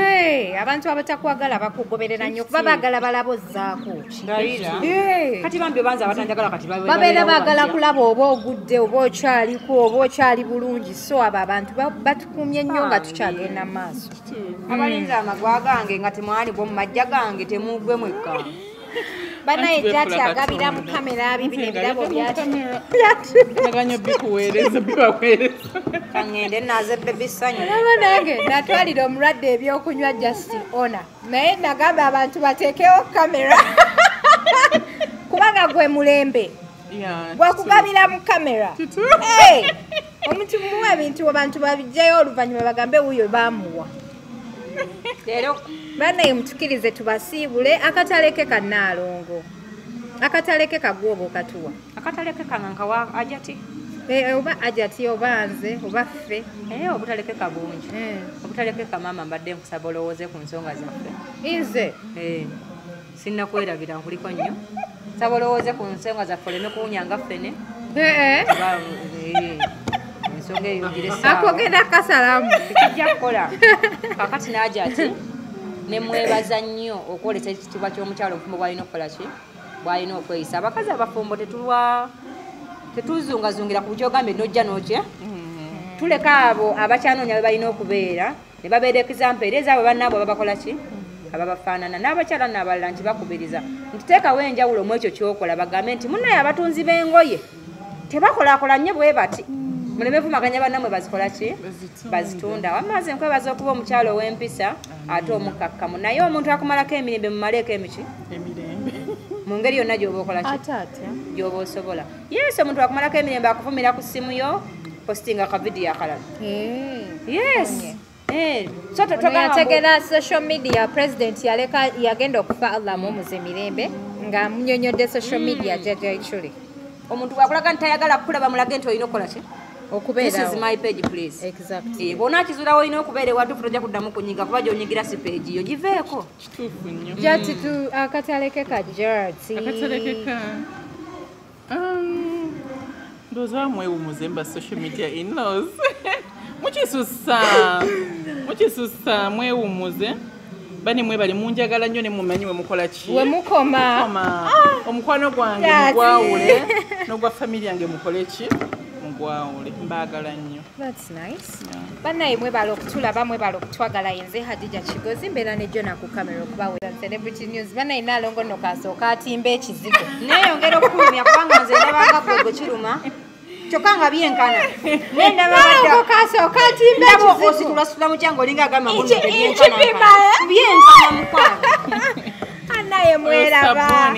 Abantu abatakwagala bakugoberera nnyo kuba baagala balaba ozzaako. Kati bambi obanza abatanjagala kati babeera baagala kulaba oba ogudde oba okyaliko oba okyali bulungi so abo abantu batukumye nnyo nga tukyagenda mu maaso. Abalinza amagwa gange nga temwali bwo mu majja gange temugwe mwekka. Banaye Jati agabira mu kamera bibino ebirabo Naganyo bikuweereza bibaweereza. Kangende naze baby sanyu. Nange natwalira omulwadde ebyokunywa just honor. Naye nagamba abantu bateekewo kamera. Kubanga gwe mulembe. Gwakugabira mu kamera. Omuntu muwa ebintu abantu babijjayo oluvannyuma bagambe wuyo baamuwa. Leero banaye mutukirize tubasiibule akataleke ka Nalongo. Akataleke kagwobo katuwa. Akataleke kananka wa Ajati. Oba Ajati oba nze oba ffe. Obutaleke kabungi. Obutaleke ka mama mbadde nkusaba olowooze ku nsonga zaffe. Nze. Sinna kwerabira nkuliko nnyo. Nsaba olowooze ku nsonga zaffe oleme kuwunyanga ffene. Ensonga eyo giresaawa. Akogenda kasalamu. Tekijja kukola. Kakati n'Ajati ne mwebaza nnyo okwolesa ekitiibwa ky'omukyalo omufumbo bw'alina okukola ki? Bw'alina okweyisa. Abakazi abafumbo tetuzungazungira ku kyogambye n'ojja n'okye. Tuleka abo abakyanoonya be balina okubeera ne babeera ekizampa era ezaabwe bannaabwe babakola ki? Ababafaanana n'abakyala n'abalala nti bakubiriza nti teekawo enjawulo mu ekyo ky'okola bagambe nti munnaye abatunzi b'engoye tebakolaakola nnyo bwe bati muleme vumaganya bannamwe bazikola ki bazitunda wamaze nkwebaza okuba omukyalo ow'empisa ate omukakkamu naye omuntu akumalako emirembe mumaleeko emiki emirembe mu ngeri yonna gy'oba okola ki gy'oba osobola yes omuntu akumalako emirembe akuvumira ku ssimu yo postinga akavidiyo akalala yes so yategera social media president yagenda okufa Allah mumuze emirembe nga munyonyodde social media actually omuntu bwakulaga nti tayagala kukulaba mulage nti olina okukola ki okubeera this is my page please exactly bona akizulawo olina okubeera ewaddufu tojja kuddamu kunyiga kuba gyonyigira si page yo giveeko kituufu nnyo jati tu akataleke ka jati akatalekeka ndowooza mwewumuze mba social media in-laws mukisusa mwewumuze bani mwe bali munjagala nnyo ne mumanyi we mukola ki we mukoma omukwano gwange mugwawule n'ogwa family yange mukole ki mugwawule mbaagala nnyo that's nice bannaye mwe bali okutulaba mwe bali okutwagala yenze Hadija Kigozi mbeera ne Jona ku kamera okubawe Celebrity News bannaye Nalongo nno kasooka atimba ekizigo neeyongera okukulumya kubanga nze ndabakagwego kiruma kyokka nga byenkana nendaba kasooka atimba ekizigo ositulasitula mu kyange olinga agamba byenkana mukwano anaye mweraba